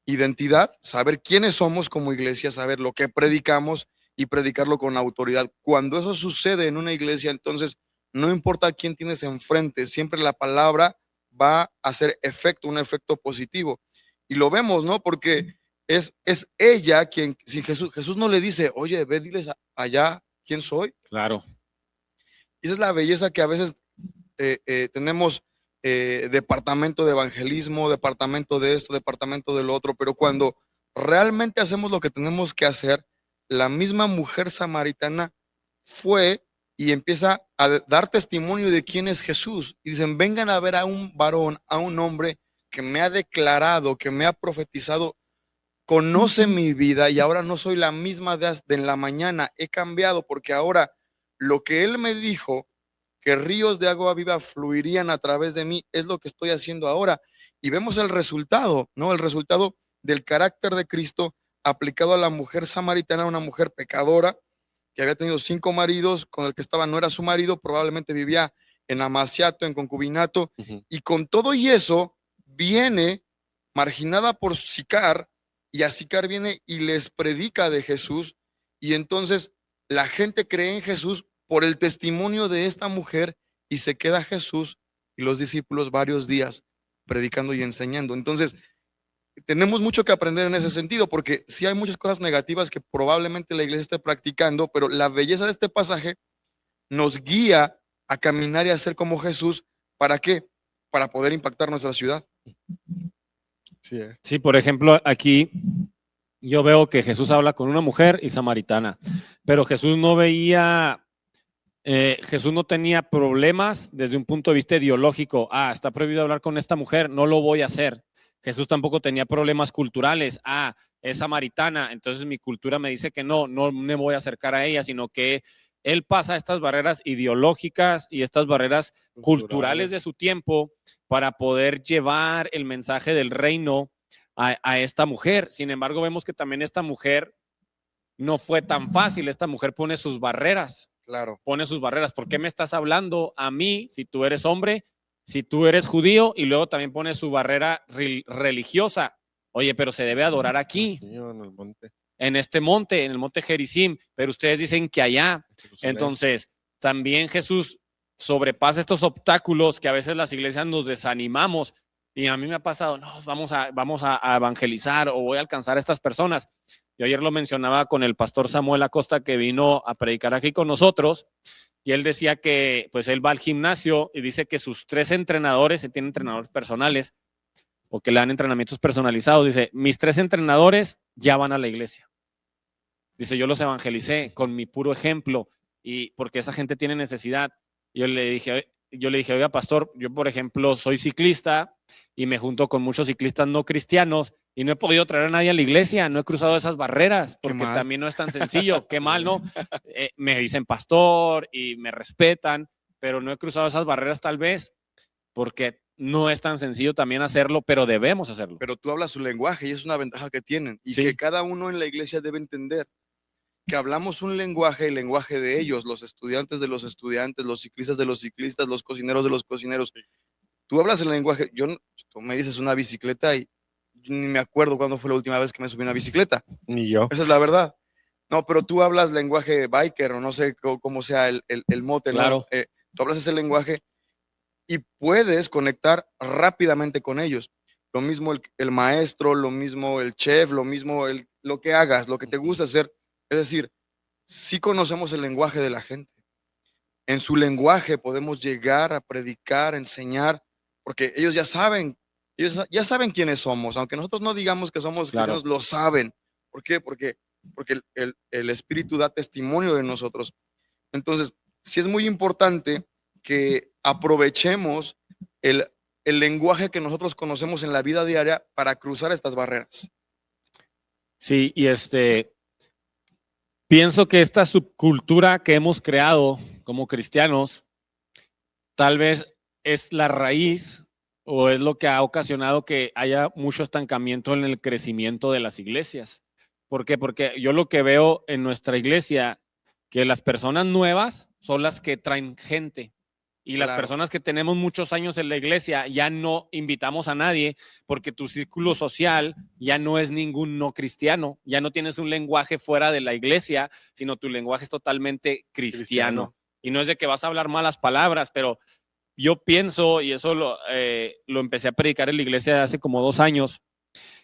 Identidad, saber quiénes somos como iglesia, saber lo que predicamos y predicarlo con autoridad. Cuando eso sucede en una iglesia, entonces no importa quién tienes enfrente, siempre la palabra va a hacer efecto, un efecto positivo. Y lo vemos, ¿no? Porque es ella quien, si Jesús no le dice, oye, ve, diles allá quién soy. Claro. Y esa es la belleza que a veces tenemos. Departamento de evangelismo, departamento de esto, departamento de lo otro, pero cuando realmente hacemos lo que tenemos que hacer, la misma mujer samaritana fue y empieza a dar testimonio de quién es Jesús. Y dicen, vengan a ver a un varón, a un hombre que me ha declarado, que me ha profetizado, conoce mi vida y ahora no soy la misma de en la mañana, he cambiado porque ahora lo que él me dijo, que ríos de agua viva fluirían a través de mí, es lo que estoy haciendo ahora. Y vemos el resultado, ¿no? El resultado del carácter de Cristo aplicado a la mujer samaritana, una mujer pecadora, que había tenido 5 maridos, con el que estaba no era su marido, probablemente vivía en amaciato, en concubinato, y con todo y eso, viene marginada por Sicar, y a Sicar viene y les predica de Jesús, y entonces la gente cree en Jesús por el testimonio de esta mujer, y se queda Jesús y los discípulos varios días predicando y enseñando. Entonces, tenemos mucho que aprender en ese sentido, porque sí hay muchas cosas negativas que probablemente la iglesia esté practicando, pero la belleza de este pasaje nos guía a caminar y a ser como Jesús. ¿Para qué? Para poder impactar nuestra ciudad. Sí, por ejemplo, aquí yo veo que Jesús habla con una mujer y samaritana, pero Jesús no veía... Jesús no tenía problemas desde un punto de vista ideológico. Está prohibido hablar con esta mujer, no lo voy a hacer. Jesús tampoco tenía problemas culturales. Es samaritana, entonces mi cultura me dice que no me voy a acercar a ella, sino que él pasa estas barreras ideológicas y estas barreras culturales de su tiempo para poder llevar el mensaje del reino a esta mujer. Sin embargo, vemos que también esta mujer no fue tan fácil. Esta mujer pone sus barreras. Claro. Pone sus barreras. ¿Por qué me estás hablando a mí si tú eres hombre, si tú eres judío? Y luego también pone su barrera religiosa. Oye, pero se debe adorar aquí, en este monte, en el monte Gerizim, pero ustedes dicen que allá. Entonces, también Jesús sobrepasa estos obstáculos que a veces las iglesias nos desanimamos. Y a mí me ha pasado, no, vamos a evangelizar o voy a alcanzar a estas personas. Yo ayer lo mencionaba con el pastor Samuel Acosta, que vino a predicar aquí con nosotros, y él decía que pues él va al gimnasio y dice que sus 3 entrenadores, él tiene entrenadores personales o que le dan entrenamientos personalizados, dice, mis 3 entrenadores ya van a la iglesia. Dice, yo los evangelicé con mi puro ejemplo y porque esa gente tiene necesidad. Yo le dije, oiga, pastor, yo por ejemplo soy ciclista y me junto con muchos ciclistas no cristianos y no he podido traer a nadie a la iglesia, no he cruzado esas barreras porque también no es tan sencillo. Qué mal, ¿no? Me dicen pastor y me respetan, pero no he cruzado esas barreras tal vez porque no es tan sencillo también hacerlo, pero debemos hacerlo. Pero tú hablas su lenguaje y es una ventaja que tienen y que cada uno en la iglesia debe entender que hablamos un lenguaje, el lenguaje de ellos, los estudiantes de los estudiantes, los ciclistas de los ciclistas, los cocineros de los cocineros. Tú hablas el lenguaje. tú me dices una bicicleta y ni me acuerdo cuándo fue la última vez que me subí a una bicicleta. Ni yo. Esa es la verdad. No, pero tú hablas lenguaje biker o no sé cómo sea el mote, Claro. ¿no? Tú hablas ese lenguaje y puedes conectar rápidamente con ellos. Lo mismo el maestro, lo mismo el chef, lo mismo lo que hagas, lo que te gusta hacer. Es decir, sí conocemos el lenguaje de la gente. En su lenguaje podemos llegar a predicar, enseñar, porque ellos ya saben quiénes somos, aunque nosotros no digamos que somos cristianos, lo saben. ¿Por qué? Porque el Espíritu da testimonio de nosotros. Entonces, sí es muy importante que aprovechemos el lenguaje que nosotros conocemos en la vida diaria para cruzar estas barreras. Sí, y pienso que esta subcultura que hemos creado como cristianos tal vez es la raíz o es lo que ha ocasionado que haya mucho estancamiento en el crecimiento de las iglesias. ¿Por qué? Porque yo lo que veo en nuestra iglesia, que las personas nuevas son las que traen gente. Y las personas que tenemos muchos años en la iglesia ya no invitamos a nadie porque tu círculo social ya no es ningún no cristiano, ya no tienes un lenguaje fuera de la iglesia, sino tu lenguaje es totalmente cristiano. Y no es de que vas a hablar malas palabras, pero yo pienso, y eso lo empecé a predicar en la iglesia hace como 2 años,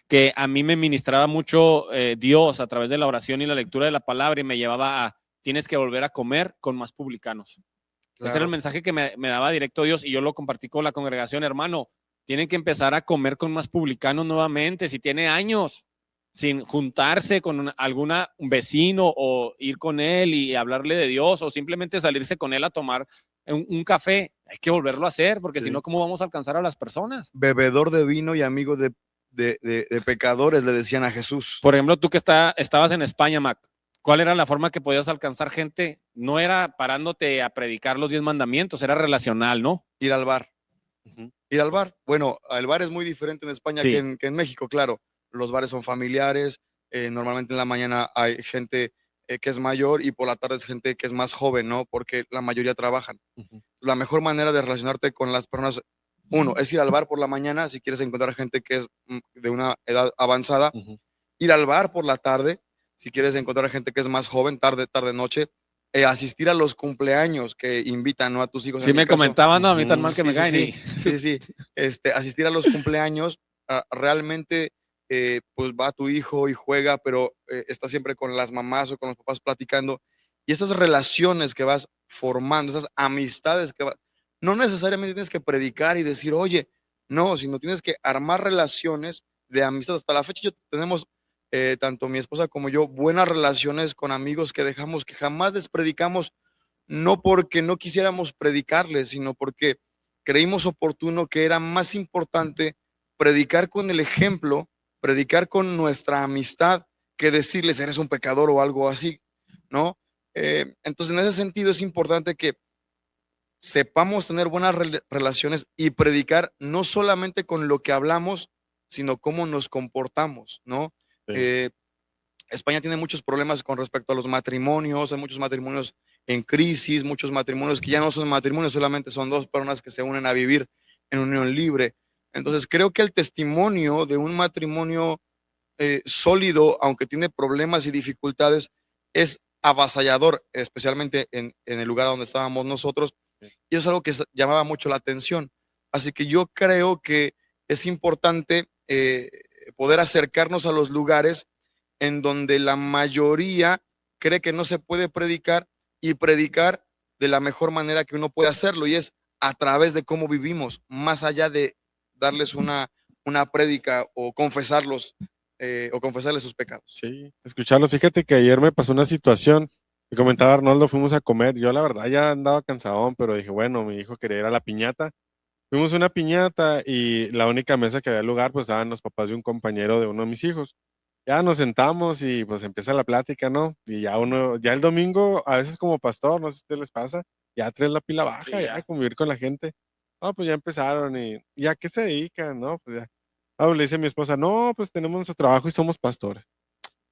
que a mí me ministraba mucho Dios a través de la oración y la lectura de la palabra y me llevaba a, tienes que volver a comer con más publicanos. Claro. Ese era el mensaje que me daba directo Dios y yo lo compartí con la congregación. Hermano, tienen que empezar a comer con más publicanos nuevamente. Si tiene años sin juntarse con algún vecino o ir con él y hablarle de Dios o simplemente salirse con él a tomar un café, hay que volverlo a hacer porque si no, ¿cómo vamos a alcanzar a las personas? Bebedor de vino y amigo de pecadores, le decían a Jesús. Por ejemplo, tú que estabas en España, Mac, ¿cuál era la forma que podías alcanzar gente? No era parándote a predicar los 10 mandamientos, era relacional, ¿no? Ir al bar. Ir al bar. Bueno, el bar es muy diferente en España que en México, claro. Los bares son familiares. Normalmente en la mañana hay gente que es mayor y por la tarde es gente que es más joven, ¿no? Porque la mayoría trabajan. La mejor manera de relacionarte con las personas, uno, es ir al bar por la mañana si quieres encontrar gente que es de una edad avanzada. Ir al bar por la tarde si quieres encontrar gente que es más joven, tarde, noche. Asistir a los cumpleaños que invitan, ¿no? A tus hijos. Sí, me comentaban, no, a mí tan mal que me caen. Sí. Asistir a los cumpleaños, realmente, pues va tu hijo y juega, pero está siempre con las mamás o con los papás platicando. Y esas relaciones que vas formando, esas amistades que vas, no necesariamente tienes que predicar y decir, oye, no, sino tienes que armar relaciones de amistad. Hasta la fecha tenemos tanto mi esposa como yo, buenas relaciones con amigos que dejamos, que jamás les predicamos, no porque no quisiéramos predicarles, sino porque creímos oportuno que era más importante predicar con el ejemplo, predicar con nuestra amistad, que decirles eres un pecador o algo así, ¿no? Entonces, en ese sentido es importante que sepamos tener buenas relaciones y predicar no solamente con lo que hablamos, sino cómo nos comportamos, ¿no? España tiene muchos problemas con respecto a los matrimonios, hay muchos matrimonios en crisis, muchos matrimonios que ya no son matrimonios, solamente son dos personas que se unen a vivir en unión libre. Entonces creo que el testimonio de un matrimonio sólido, aunque tiene problemas y dificultades, es avasallador, especialmente en el lugar donde estábamos nosotros, y eso es algo que llamaba mucho la atención. Así que yo creo que es importante poder acercarnos a los lugares en donde la mayoría cree que no se puede predicar y predicar de la mejor manera que uno puede hacerlo, y es a través de cómo vivimos, más allá de darles una prédica o confesarles sus pecados. Sí, escucharlos. Fíjate que ayer me pasó una situación, me comentaba Arnoldo, fuimos a comer, yo la verdad ya andaba cansadón, pero dije, bueno, mi hijo quería ir a la piñata. Fuimos a una piñata y la única mesa que había lugar, pues estaban los papás de un compañero de uno de mis hijos. Ya nos sentamos y pues empieza la plática, ¿no? Y ya el domingo, a veces como pastor, no sé si te les pasa, ya traes la pila baja, sí, ya convivir con la gente. No, pues ya empezaron y ¿a qué se dedican? No, pues ya. Le dice a mi esposa, no, pues tenemos nuestro trabajo y somos pastores.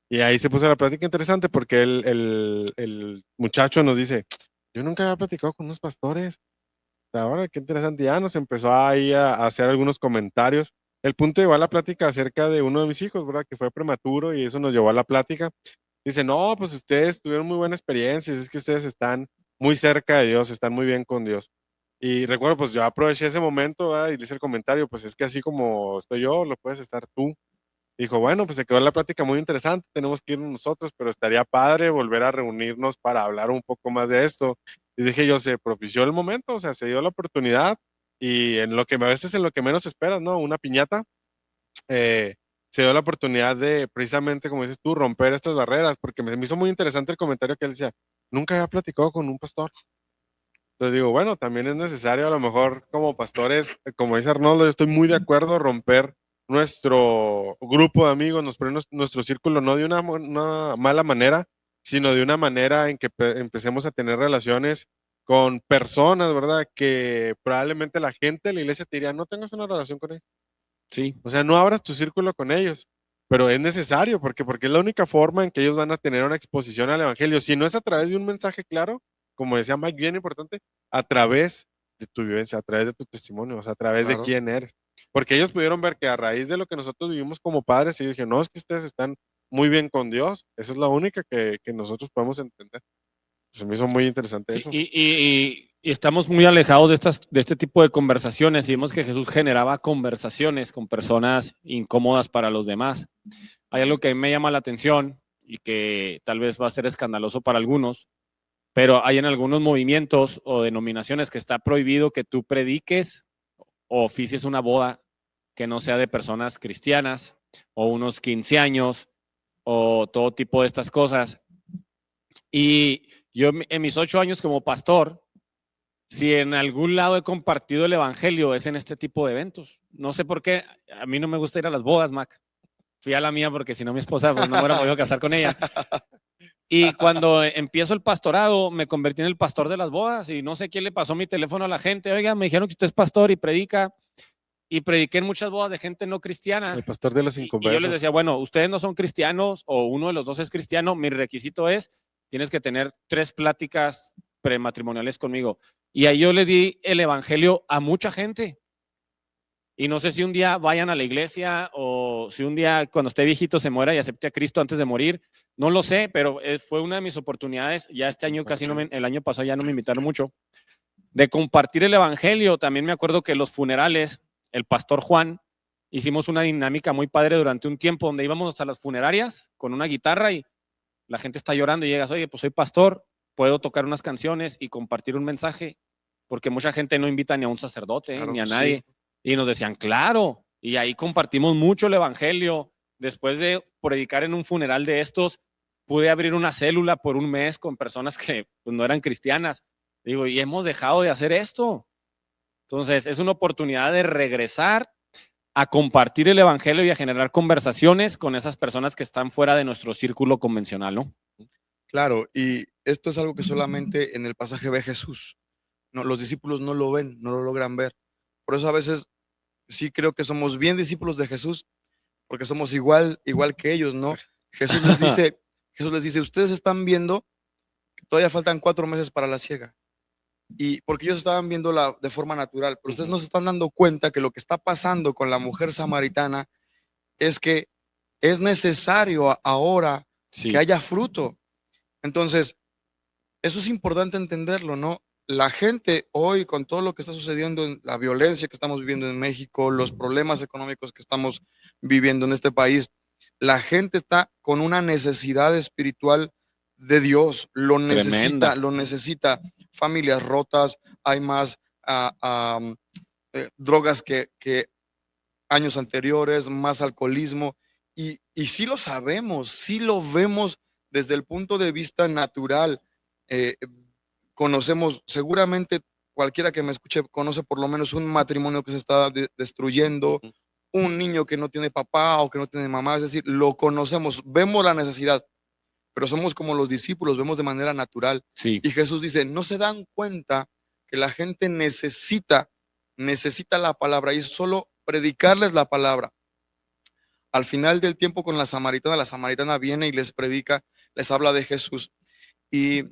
Y ahí se puso la plática interesante porque el muchacho nos dice, yo nunca había platicado con unos pastores. ahora qué interesante, ya nos empezó ahí a hacer algunos comentarios. El punto llegó a la plática acerca de uno de mis hijos, ¿verdad? Que fue prematuro y eso nos llevó a la plática. Dice, no, pues ustedes tuvieron muy buena experiencia, es que ustedes están muy cerca de Dios, están muy bien con Dios. Y recuerdo, pues yo aproveché ese momento, ¿verdad? Y le hice el comentario, pues es que así como estoy yo, lo puedes estar tú. Dijo, bueno, pues se quedó la plática muy interesante, tenemos que irnos nosotros, pero estaría padre volver a reunirnos para hablar un poco más de esto. Y dije yo, se propició el momento, o sea, se dio la oportunidad y en lo que a veces en lo que menos esperas, ¿no? Una piñata, se dio la oportunidad de precisamente, como dices tú, romper estas barreras, porque me hizo muy interesante el comentario que él decía, nunca había platicado con un pastor. Entonces digo, bueno, también es necesario a lo mejor como pastores, como dice Arnoldo, yo estoy muy de acuerdo romper nuestro grupo de amigos, nuestro círculo, no de una mala manera, sino de una manera en que empecemos a tener relaciones con personas, ¿verdad? Que probablemente la gente de la iglesia te diría, no tengas una relación con ellos. Sí. O sea, no abras tu círculo con ellos, pero es necesario porque es la única forma en que ellos van a tener una exposición al evangelio. Si no es a través de un mensaje claro, como decía Mike, bien importante, a través de tu vivencia, a través de tu testimonio, o sea, a través de Claro. quién eres. Porque ellos pudieron ver que a raíz de lo que nosotros vivimos como padres, ellos dijeron, no, es que ustedes están muy bien con Dios. Esa es la única que nosotros podemos entender. Se me hizo muy interesante Sí, eso. y estamos muy alejados de este tipo de conversaciones y vemos que Jesús generaba conversaciones con personas incómodas para los demás. Hay algo que a mí me llama la atención y que tal vez va a ser escandaloso para algunos, pero hay en algunos movimientos o denominaciones que está prohibido que tú prediques o oficies una boda que no sea de personas cristianas o unos 15 años o todo tipo de estas cosas. Y yo en mis 8 años como pastor, si en algún lado he compartido el evangelio es en este tipo de eventos. No sé por qué, a mí no me gusta ir a las bodas, Mac. Fui a la mía porque si no mi esposa pues, no me hubiera podido casar con ella. Y cuando empiezo el pastorado, me convertí en el pastor de las bodas y no sé quién le pasó mi teléfono a la gente. Oiga, me dijeron que usted es pastor y predica. Y prediqué en muchas bodas de gente no cristiana. El pastor de los Y yo inconversos. les decía, bueno, ustedes no son cristianos o uno de los dos es cristiano. Mi requisito es, tienes que tener 3 pláticas prematrimoniales conmigo. Y ahí yo le di el evangelio a mucha gente. Y no sé si un día vayan a la iglesia o si un día cuando esté viejito se muera y acepte a Cristo antes de morir. No lo sé, pero fue una de mis oportunidades. Ya este año casi no el año pasado ya no me invitaron mucho. De compartir el evangelio. También me acuerdo que los funerales, el pastor Juan, hicimos una dinámica muy padre durante un tiempo donde íbamos a las funerarias con una guitarra y la gente está llorando y llegas, oye, pues soy pastor, puedo tocar unas canciones y compartir un mensaje, porque mucha gente no invita ni a un sacerdote, claro, ni a nadie. Sí. Y nos decían, claro, y ahí compartimos mucho el evangelio. Después de predicar en un funeral de estos, pude abrir una célula por un mes con personas que pues, no eran cristianas. Digo, y hemos dejado de hacer esto. Entonces, es una oportunidad de regresar a compartir el evangelio y a generar conversaciones con esas personas que están fuera de nuestro círculo convencional, ¿no? Claro, y esto es algo que solamente en el pasaje ve Jesús. No, los discípulos no lo ven, no lo logran ver. Por eso a veces sí creo que somos bien discípulos de Jesús, porque somos igual que ellos, ¿no? Jesús les dice, ustedes están viendo que todavía faltan 4 meses para la siega. Y porque ellos estaban viéndola de forma natural, pero ustedes no se están dando cuenta que lo que está pasando con la mujer samaritana es que es necesario ahora que haya fruto. Entonces, eso es importante entenderlo, ¿no? La gente hoy, con todo lo que está sucediendo, la violencia que estamos viviendo en México, los problemas económicos que estamos viviendo en este país, la gente está con una necesidad espiritual de Dios, lo necesita. Familias rotas, hay más drogas que años anteriores, más alcoholismo, y sí lo sabemos, sí lo vemos desde el punto de vista natural. Conocemos, seguramente cualquiera que me escuche conoce por lo menos un matrimonio que se está destruyendo, un niño que no tiene papá o que no tiene mamá, es decir, lo conocemos, vemos la necesidad, pero somos como los discípulos, vemos de manera natural. Sí. Y Jesús dice, ¿no se dan cuenta que la gente necesita la palabra y solo predicarles la palabra? Al final del tiempo con la samaritana viene y les predica, les habla de Jesús. Y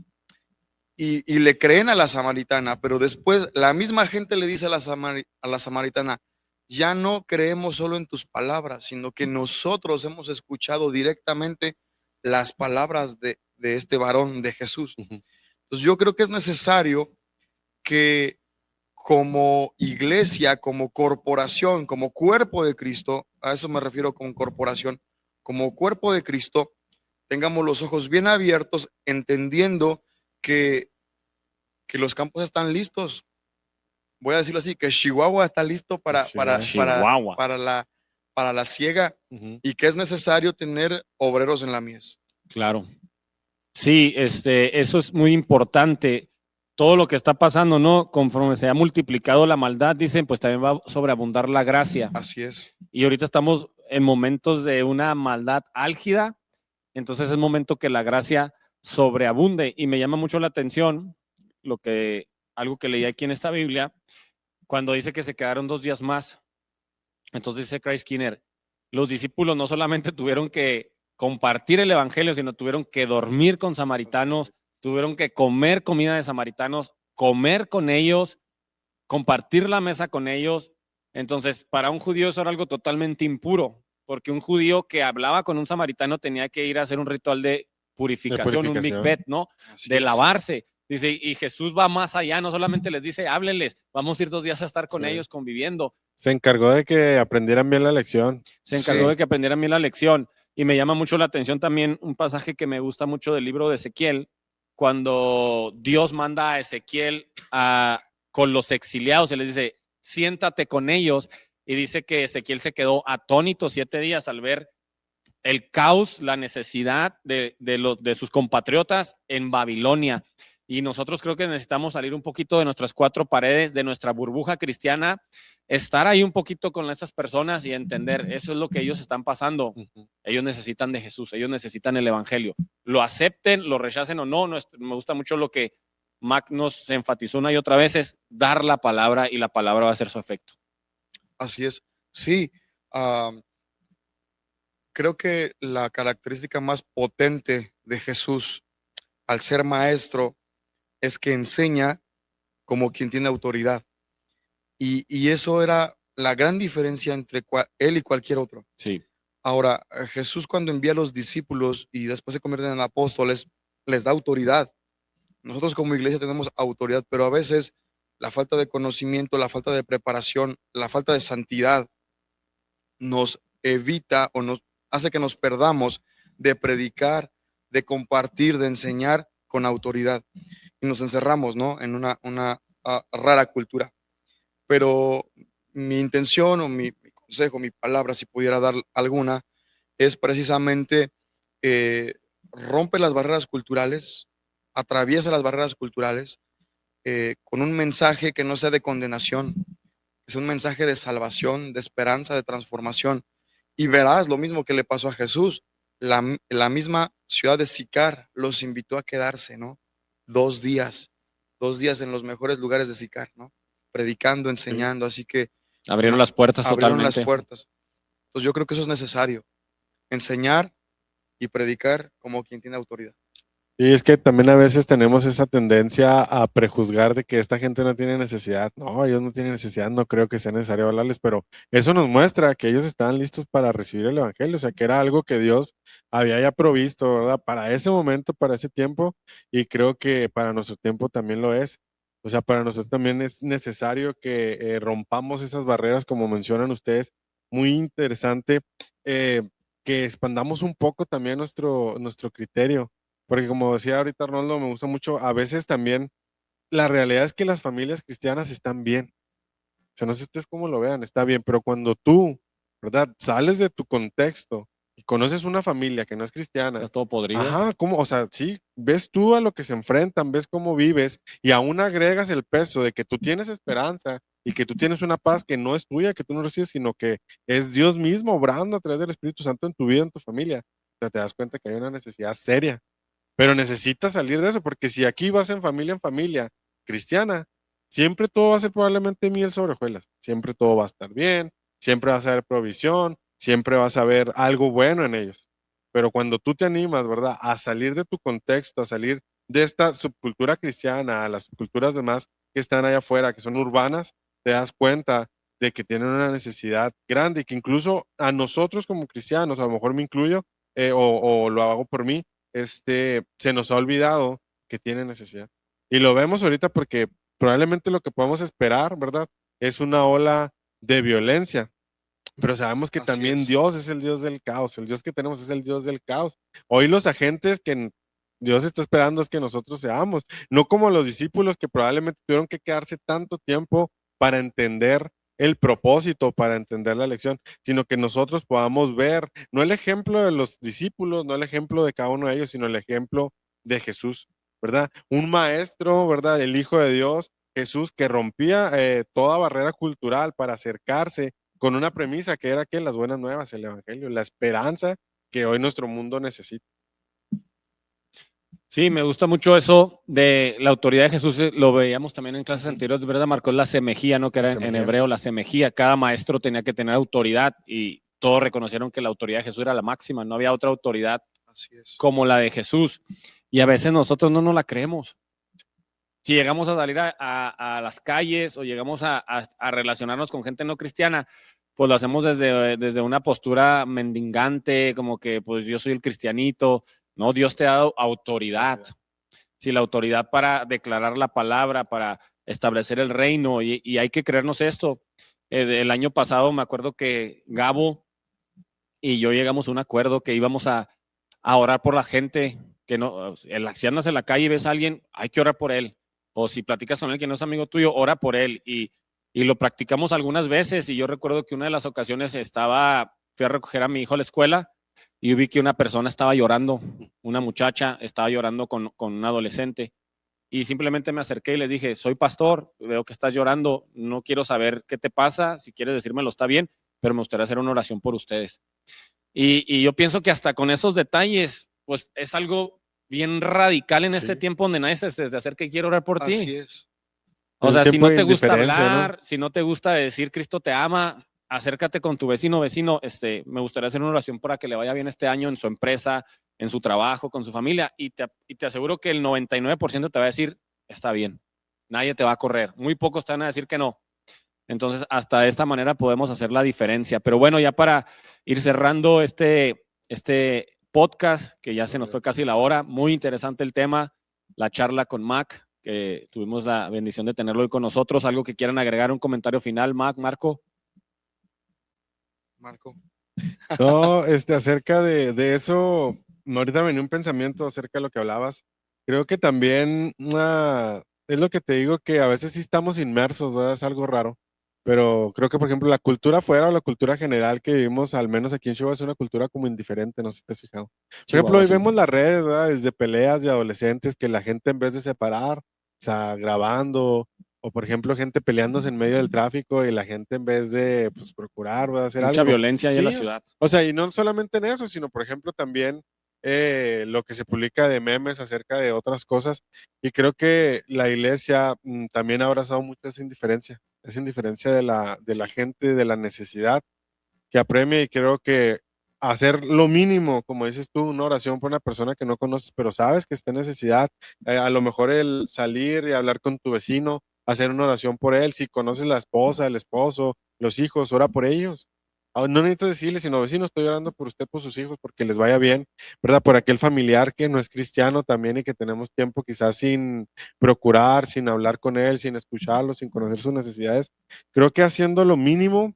y le creen a la samaritana, pero después la misma gente le dice a la samaritana, ya no creemos solo en tus palabras, sino que nosotros hemos escuchado directamente las palabras de este varón, de Jesús. Entonces yo creo que es necesario que como iglesia, como corporación, como cuerpo de Cristo, a eso me refiero con corporación, como cuerpo de Cristo, tengamos los ojos bien abiertos, entendiendo que los campos están listos. Voy a decirlo así, que Chihuahua está listo para la siega y que es necesario tener obreros en la mies. Claro. Sí, eso es muy importante. Todo lo que está pasando, ¿no? Conforme se ha multiplicado la maldad, dicen, pues también va a sobreabundar la gracia. Así es. Y ahorita estamos en momentos de una maldad álgida, entonces es momento que la gracia sobreabunde. Y me llama mucho la atención algo que leí aquí en esta Biblia, cuando dice que se quedaron 2 días más. Entonces dice Christ Skinner, los discípulos no solamente tuvieron que compartir el evangelio, sino tuvieron que dormir con samaritanos, tuvieron que comer comida de samaritanos, comer con ellos, compartir la mesa con ellos. Entonces, para un judío eso era algo totalmente impuro, porque un judío que hablaba con un samaritano tenía que ir a hacer un ritual de purificación, un mikvet, ¿no? De lavarse. Dice, y Jesús va más allá, no solamente les dice, háblenles, vamos a ir 2 días a estar con ellos conviviendo. Se encargó de que aprendieran bien la lección. Se encargó de que aprendieran bien la lección. Y me llama mucho la atención también un pasaje que me gusta mucho del libro de Ezequiel, cuando Dios manda a Ezequiel con los exiliados, y les dice, siéntate con ellos, y dice que Ezequiel se quedó atónito 7 días al ver el caos, la necesidad de sus compatriotas en Babilonia. Y nosotros creo que necesitamos salir un poquito de nuestras 4 paredes, de nuestra burbuja cristiana, estar ahí un poquito con esas personas y entender, eso es lo que ellos están pasando. Ellos necesitan de Jesús, ellos necesitan el evangelio. Lo acepten, lo rechacen o no. Me gusta mucho lo que Mac nos enfatizó una y otra vez, es dar la palabra y la palabra va a hacer su efecto. Así es. Sí. Creo que la característica más potente de Jesús al ser maestro es que enseña como quien tiene autoridad. Y eso era la gran diferencia entre él y cualquier otro. Sí. Ahora, Jesús cuando envía a los discípulos y después se convierten en apóstoles, les da autoridad. Nosotros como iglesia tenemos autoridad, pero a veces la falta de conocimiento, la falta de preparación, la falta de santidad nos evita o nos hace que nos perdamos de predicar, de compartir, de enseñar con autoridad. Y nos encerramos, ¿no?, en una rara cultura. Pero mi intención o mi consejo, mi palabra, si pudiera dar alguna, es precisamente rompe las barreras culturales, atraviesa las barreras culturales con un mensaje que no sea de condenación, es un mensaje de salvación, de esperanza, de transformación. Y verás lo mismo que le pasó a Jesús. La misma ciudad de Sicar los invitó a quedarse, ¿no? 2 días en los mejores lugares de Sicar, ¿no? Predicando, enseñando, así que abrieron las puertas abrieron totalmente. las puertas. Entonces yo creo que eso es necesario, enseñar y predicar como quien tiene autoridad. Y es que también a veces tenemos esa tendencia a prejuzgar de que esta gente no tiene necesidad. No, ellos no tienen necesidad, no creo que sea necesario hablarles, pero eso nos muestra que ellos estaban listos para recibir el evangelio, o sea, que era algo que Dios había ya provisto, ¿verdad? Para ese momento, para ese tiempo, y creo que para nuestro tiempo también lo es. O sea, para nosotros también es necesario que rompamos esas barreras, como mencionan ustedes, muy interesante, que expandamos un poco también nuestro criterio. Porque como decía ahorita Arnoldo, me gusta mucho, a veces también la realidad es que las familias cristianas están bien. O sea, no sé ustedes cómo lo vean, está bien, pero cuando tú, ¿verdad? Sales de tu contexto y conoces una familia que no es cristiana. Está todo podrido. Ajá, ¿cómo? O sea, sí, ves tú a lo que se enfrentan, ves cómo vives y aún agregas el peso de que tú tienes esperanza y que tú tienes una paz que no es tuya, que tú no recibes, sino que es Dios mismo obrando a través del Espíritu Santo en tu vida, en tu familia. O sea, te das cuenta que hay una necesidad seria. Pero necesitas salir de eso, porque si aquí vas en familia cristiana, siempre todo va a ser probablemente miel sobre hojuelas. Siempre todo va a estar bien, siempre vas a haber provisión, siempre vas a ver algo bueno en ellos. Pero cuando tú te animas, ¿verdad?, a salir de tu contexto, a salir de esta subcultura cristiana a las culturas demás que están allá afuera, que son urbanas, te das cuenta de que tienen una necesidad grande y que incluso a nosotros como cristianos, a lo mejor me incluyo o lo hago por mí, se nos ha olvidado que tiene necesidad. Y lo vemos ahorita porque probablemente lo que podemos esperar, ¿verdad? Es una ola de violencia. Pero sabemos que Así también es. Dios es el Dios del caos. El Dios que tenemos es el Dios del caos. Hoy los agentes que Dios está esperando es que nosotros seamos, no como los discípulos que probablemente tuvieron que quedarse tanto tiempo para entender el propósito, para entender la lección, sino que nosotros podamos ver, no el ejemplo de los discípulos, no el ejemplo de cada uno de ellos, sino el ejemplo de Jesús, ¿verdad? Un maestro, ¿verdad? El Hijo de Dios, Jesús, que rompía toda barrera cultural para acercarse con una premisa que era que las buenas nuevas, el evangelio, la esperanza que hoy nuestro mundo necesita. Sí, me gusta mucho eso de la autoridad de Jesús. Lo veíamos también en clases anteriores, ¿verdad, Marcos? La semejía, ¿no? Que era en hebreo, la semejía. Cada maestro tenía que tener autoridad y todos reconocieron que la autoridad de Jesús era la máxima. No había otra autoridad como la de Jesús. Y a veces nosotros no nos la creemos. Si llegamos a salir a las calles o llegamos a relacionarnos con gente no cristiana, pues lo hacemos desde una postura mendigante, como que pues yo soy el cristianito. No, Dios te ha dado autoridad. Sí, la autoridad para declarar la palabra, para establecer el reino, y hay que creernos esto. El año pasado me acuerdo que Gabo y yo llegamos a un acuerdo que íbamos a orar por la gente, que no, si andas en la calle y ves a alguien, hay que orar por él. O si platicas con él que no es amigo tuyo, ora por él. Y lo practicamos algunas veces, y yo recuerdo que una de las ocasiones fui a recoger a mi hijo a la escuela, y vi que una persona estaba llorando, una muchacha estaba llorando con un adolescente, y simplemente me acerqué y les dije, soy pastor, veo que estás llorando, no quiero saber qué te pasa, si quieres decírmelo está bien, pero me gustaría hacer una oración por ustedes. Y yo pienso que hasta con esos detalles, pues es algo bien radical en este tiempo donde nadie se acerca y quiere orar por ti. Así es. O sea, si no te gusta hablar, ¿no? Si no te gusta decir Cristo te ama, acércate con tu vecino, me gustaría hacer una oración para que le vaya bien este año en su empresa, en su trabajo, con su familia, y te aseguro que el 99% te va a decir, está bien, nadie te va a correr, muy pocos te van a decir que no. Entonces, hasta de esta manera podemos hacer la diferencia. Pero bueno, ya para ir cerrando este podcast, que ya se nos fue casi la hora, muy interesante el tema, la charla con Mac, que tuvimos la bendición de tenerlo hoy con nosotros. ¿Algo que quieran agregar, un comentario final, Mac, Marco? No, acerca de eso, ahorita me venía un pensamiento acerca de lo que hablabas. Creo que también es lo que te digo, que a veces sí estamos inmersos, ¿verdad? Es algo raro. Pero creo que, por ejemplo, la cultura afuera o la cultura general que vivimos, al menos aquí en Chihuahua, es una cultura como indiferente, no sé si te has fijado. Por ejemplo, hoy vemos las redes, ¿verdad? Desde peleas de adolescentes que la gente en vez de separar, o sea, grabando, o por ejemplo, gente peleándose en medio del tráfico y la gente en vez de pues, procurar, ¿verdad? Hacer mucha algo. violencia ahí en la ciudad. O sea, y no solamente en eso, sino por ejemplo también lo que se publica de memes acerca de otras cosas. Y creo que la iglesia también ha abrazado mucho esa indiferencia de la gente, de la necesidad que apremia, y creo que hacer lo mínimo, como dices tú, una oración por una persona que no conoces, pero sabes que está en necesidad, a lo mejor el salir y hablar con tu vecino, hacer una oración por él, si conoces la esposa, el esposo, los hijos, ora por ellos. No necesitas decirle, sino vecino, estoy orando por usted, por sus hijos, porque les vaya bien, ¿verdad? Por aquel familiar que no es cristiano también y que tenemos tiempo quizás sin procurar, sin hablar con él, sin escucharlo, sin conocer sus necesidades. Creo que haciendo lo mínimo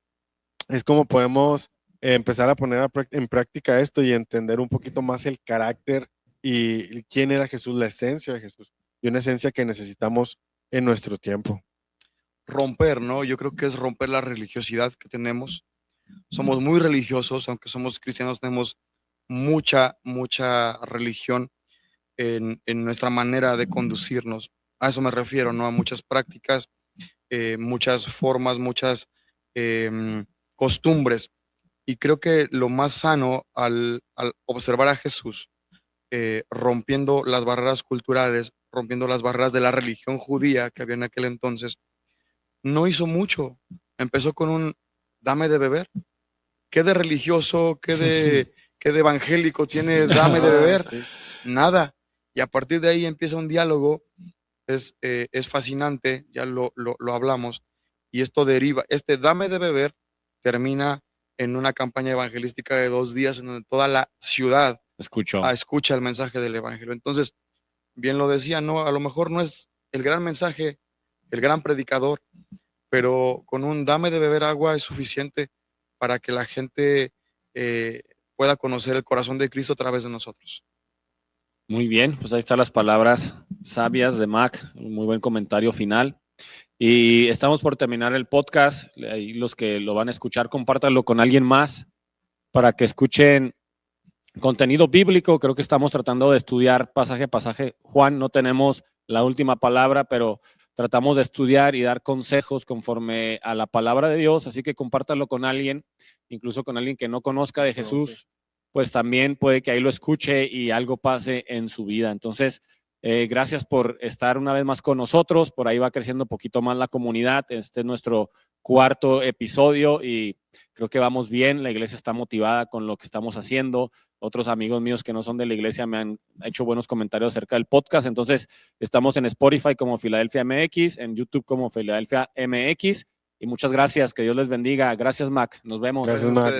es como podemos empezar a poner en práctica esto y entender un poquito más el carácter y quién era Jesús, la esencia de Jesús, y una esencia que necesitamos en nuestro tiempo. Romper, ¿no? Yo creo que es romper la religiosidad que tenemos. Somos muy religiosos, aunque somos cristianos, tenemos mucha religión en nuestra manera de conducirnos. A eso me refiero, ¿no? A muchas prácticas, muchas formas, muchas costumbres. Y creo que lo más sano al observar a Jesús rompiendo las barreras culturales, rompiendo las barreras de la religión judía que había en aquel entonces, no hizo mucho. Empezó con un dame de beber. ¿Qué de religioso, qué de evangélico tiene dame de beber? Nada. Y a partir de ahí empieza un diálogo, es fascinante, ya lo hablamos, y esto deriva, dame de beber termina en una campaña evangelística de 2 días en donde toda la ciudad escucha el mensaje del evangelio. Entonces, bien lo decía, no, a lo mejor no es el gran mensaje, el gran predicador, pero con un dame de beber agua es suficiente para que la gente pueda conocer el corazón de Cristo a través de nosotros. Muy bien, pues ahí están las palabras sabias de Mac, un muy buen comentario final. Y estamos por terminar el podcast. Ahí los que lo van a escuchar, compártanlo con alguien más para que escuchen contenido bíblico. Creo que estamos tratando de estudiar pasaje a pasaje. Juan, no tenemos la última palabra, pero tratamos de estudiar y dar consejos conforme a la palabra de Dios. Así que compártanlo con alguien, incluso con alguien que no conozca de Jesús. Pues también puede que ahí lo escuche y algo pase en su vida. Entonces, gracias por estar una vez más con nosotros. Por ahí va creciendo un poquito más la comunidad. Este es nuestro 4º episodio y creo que vamos bien. La iglesia está motivada con lo que estamos haciendo. Otros amigos míos que no son de la iglesia me han hecho buenos comentarios acerca del podcast. Entonces, estamos en Spotify como Filadelfia MX, en YouTube como Filadelfia MX. Y muchas gracias. Que Dios les bendiga. Gracias, Mac. Nos vemos. Gracias, Mac.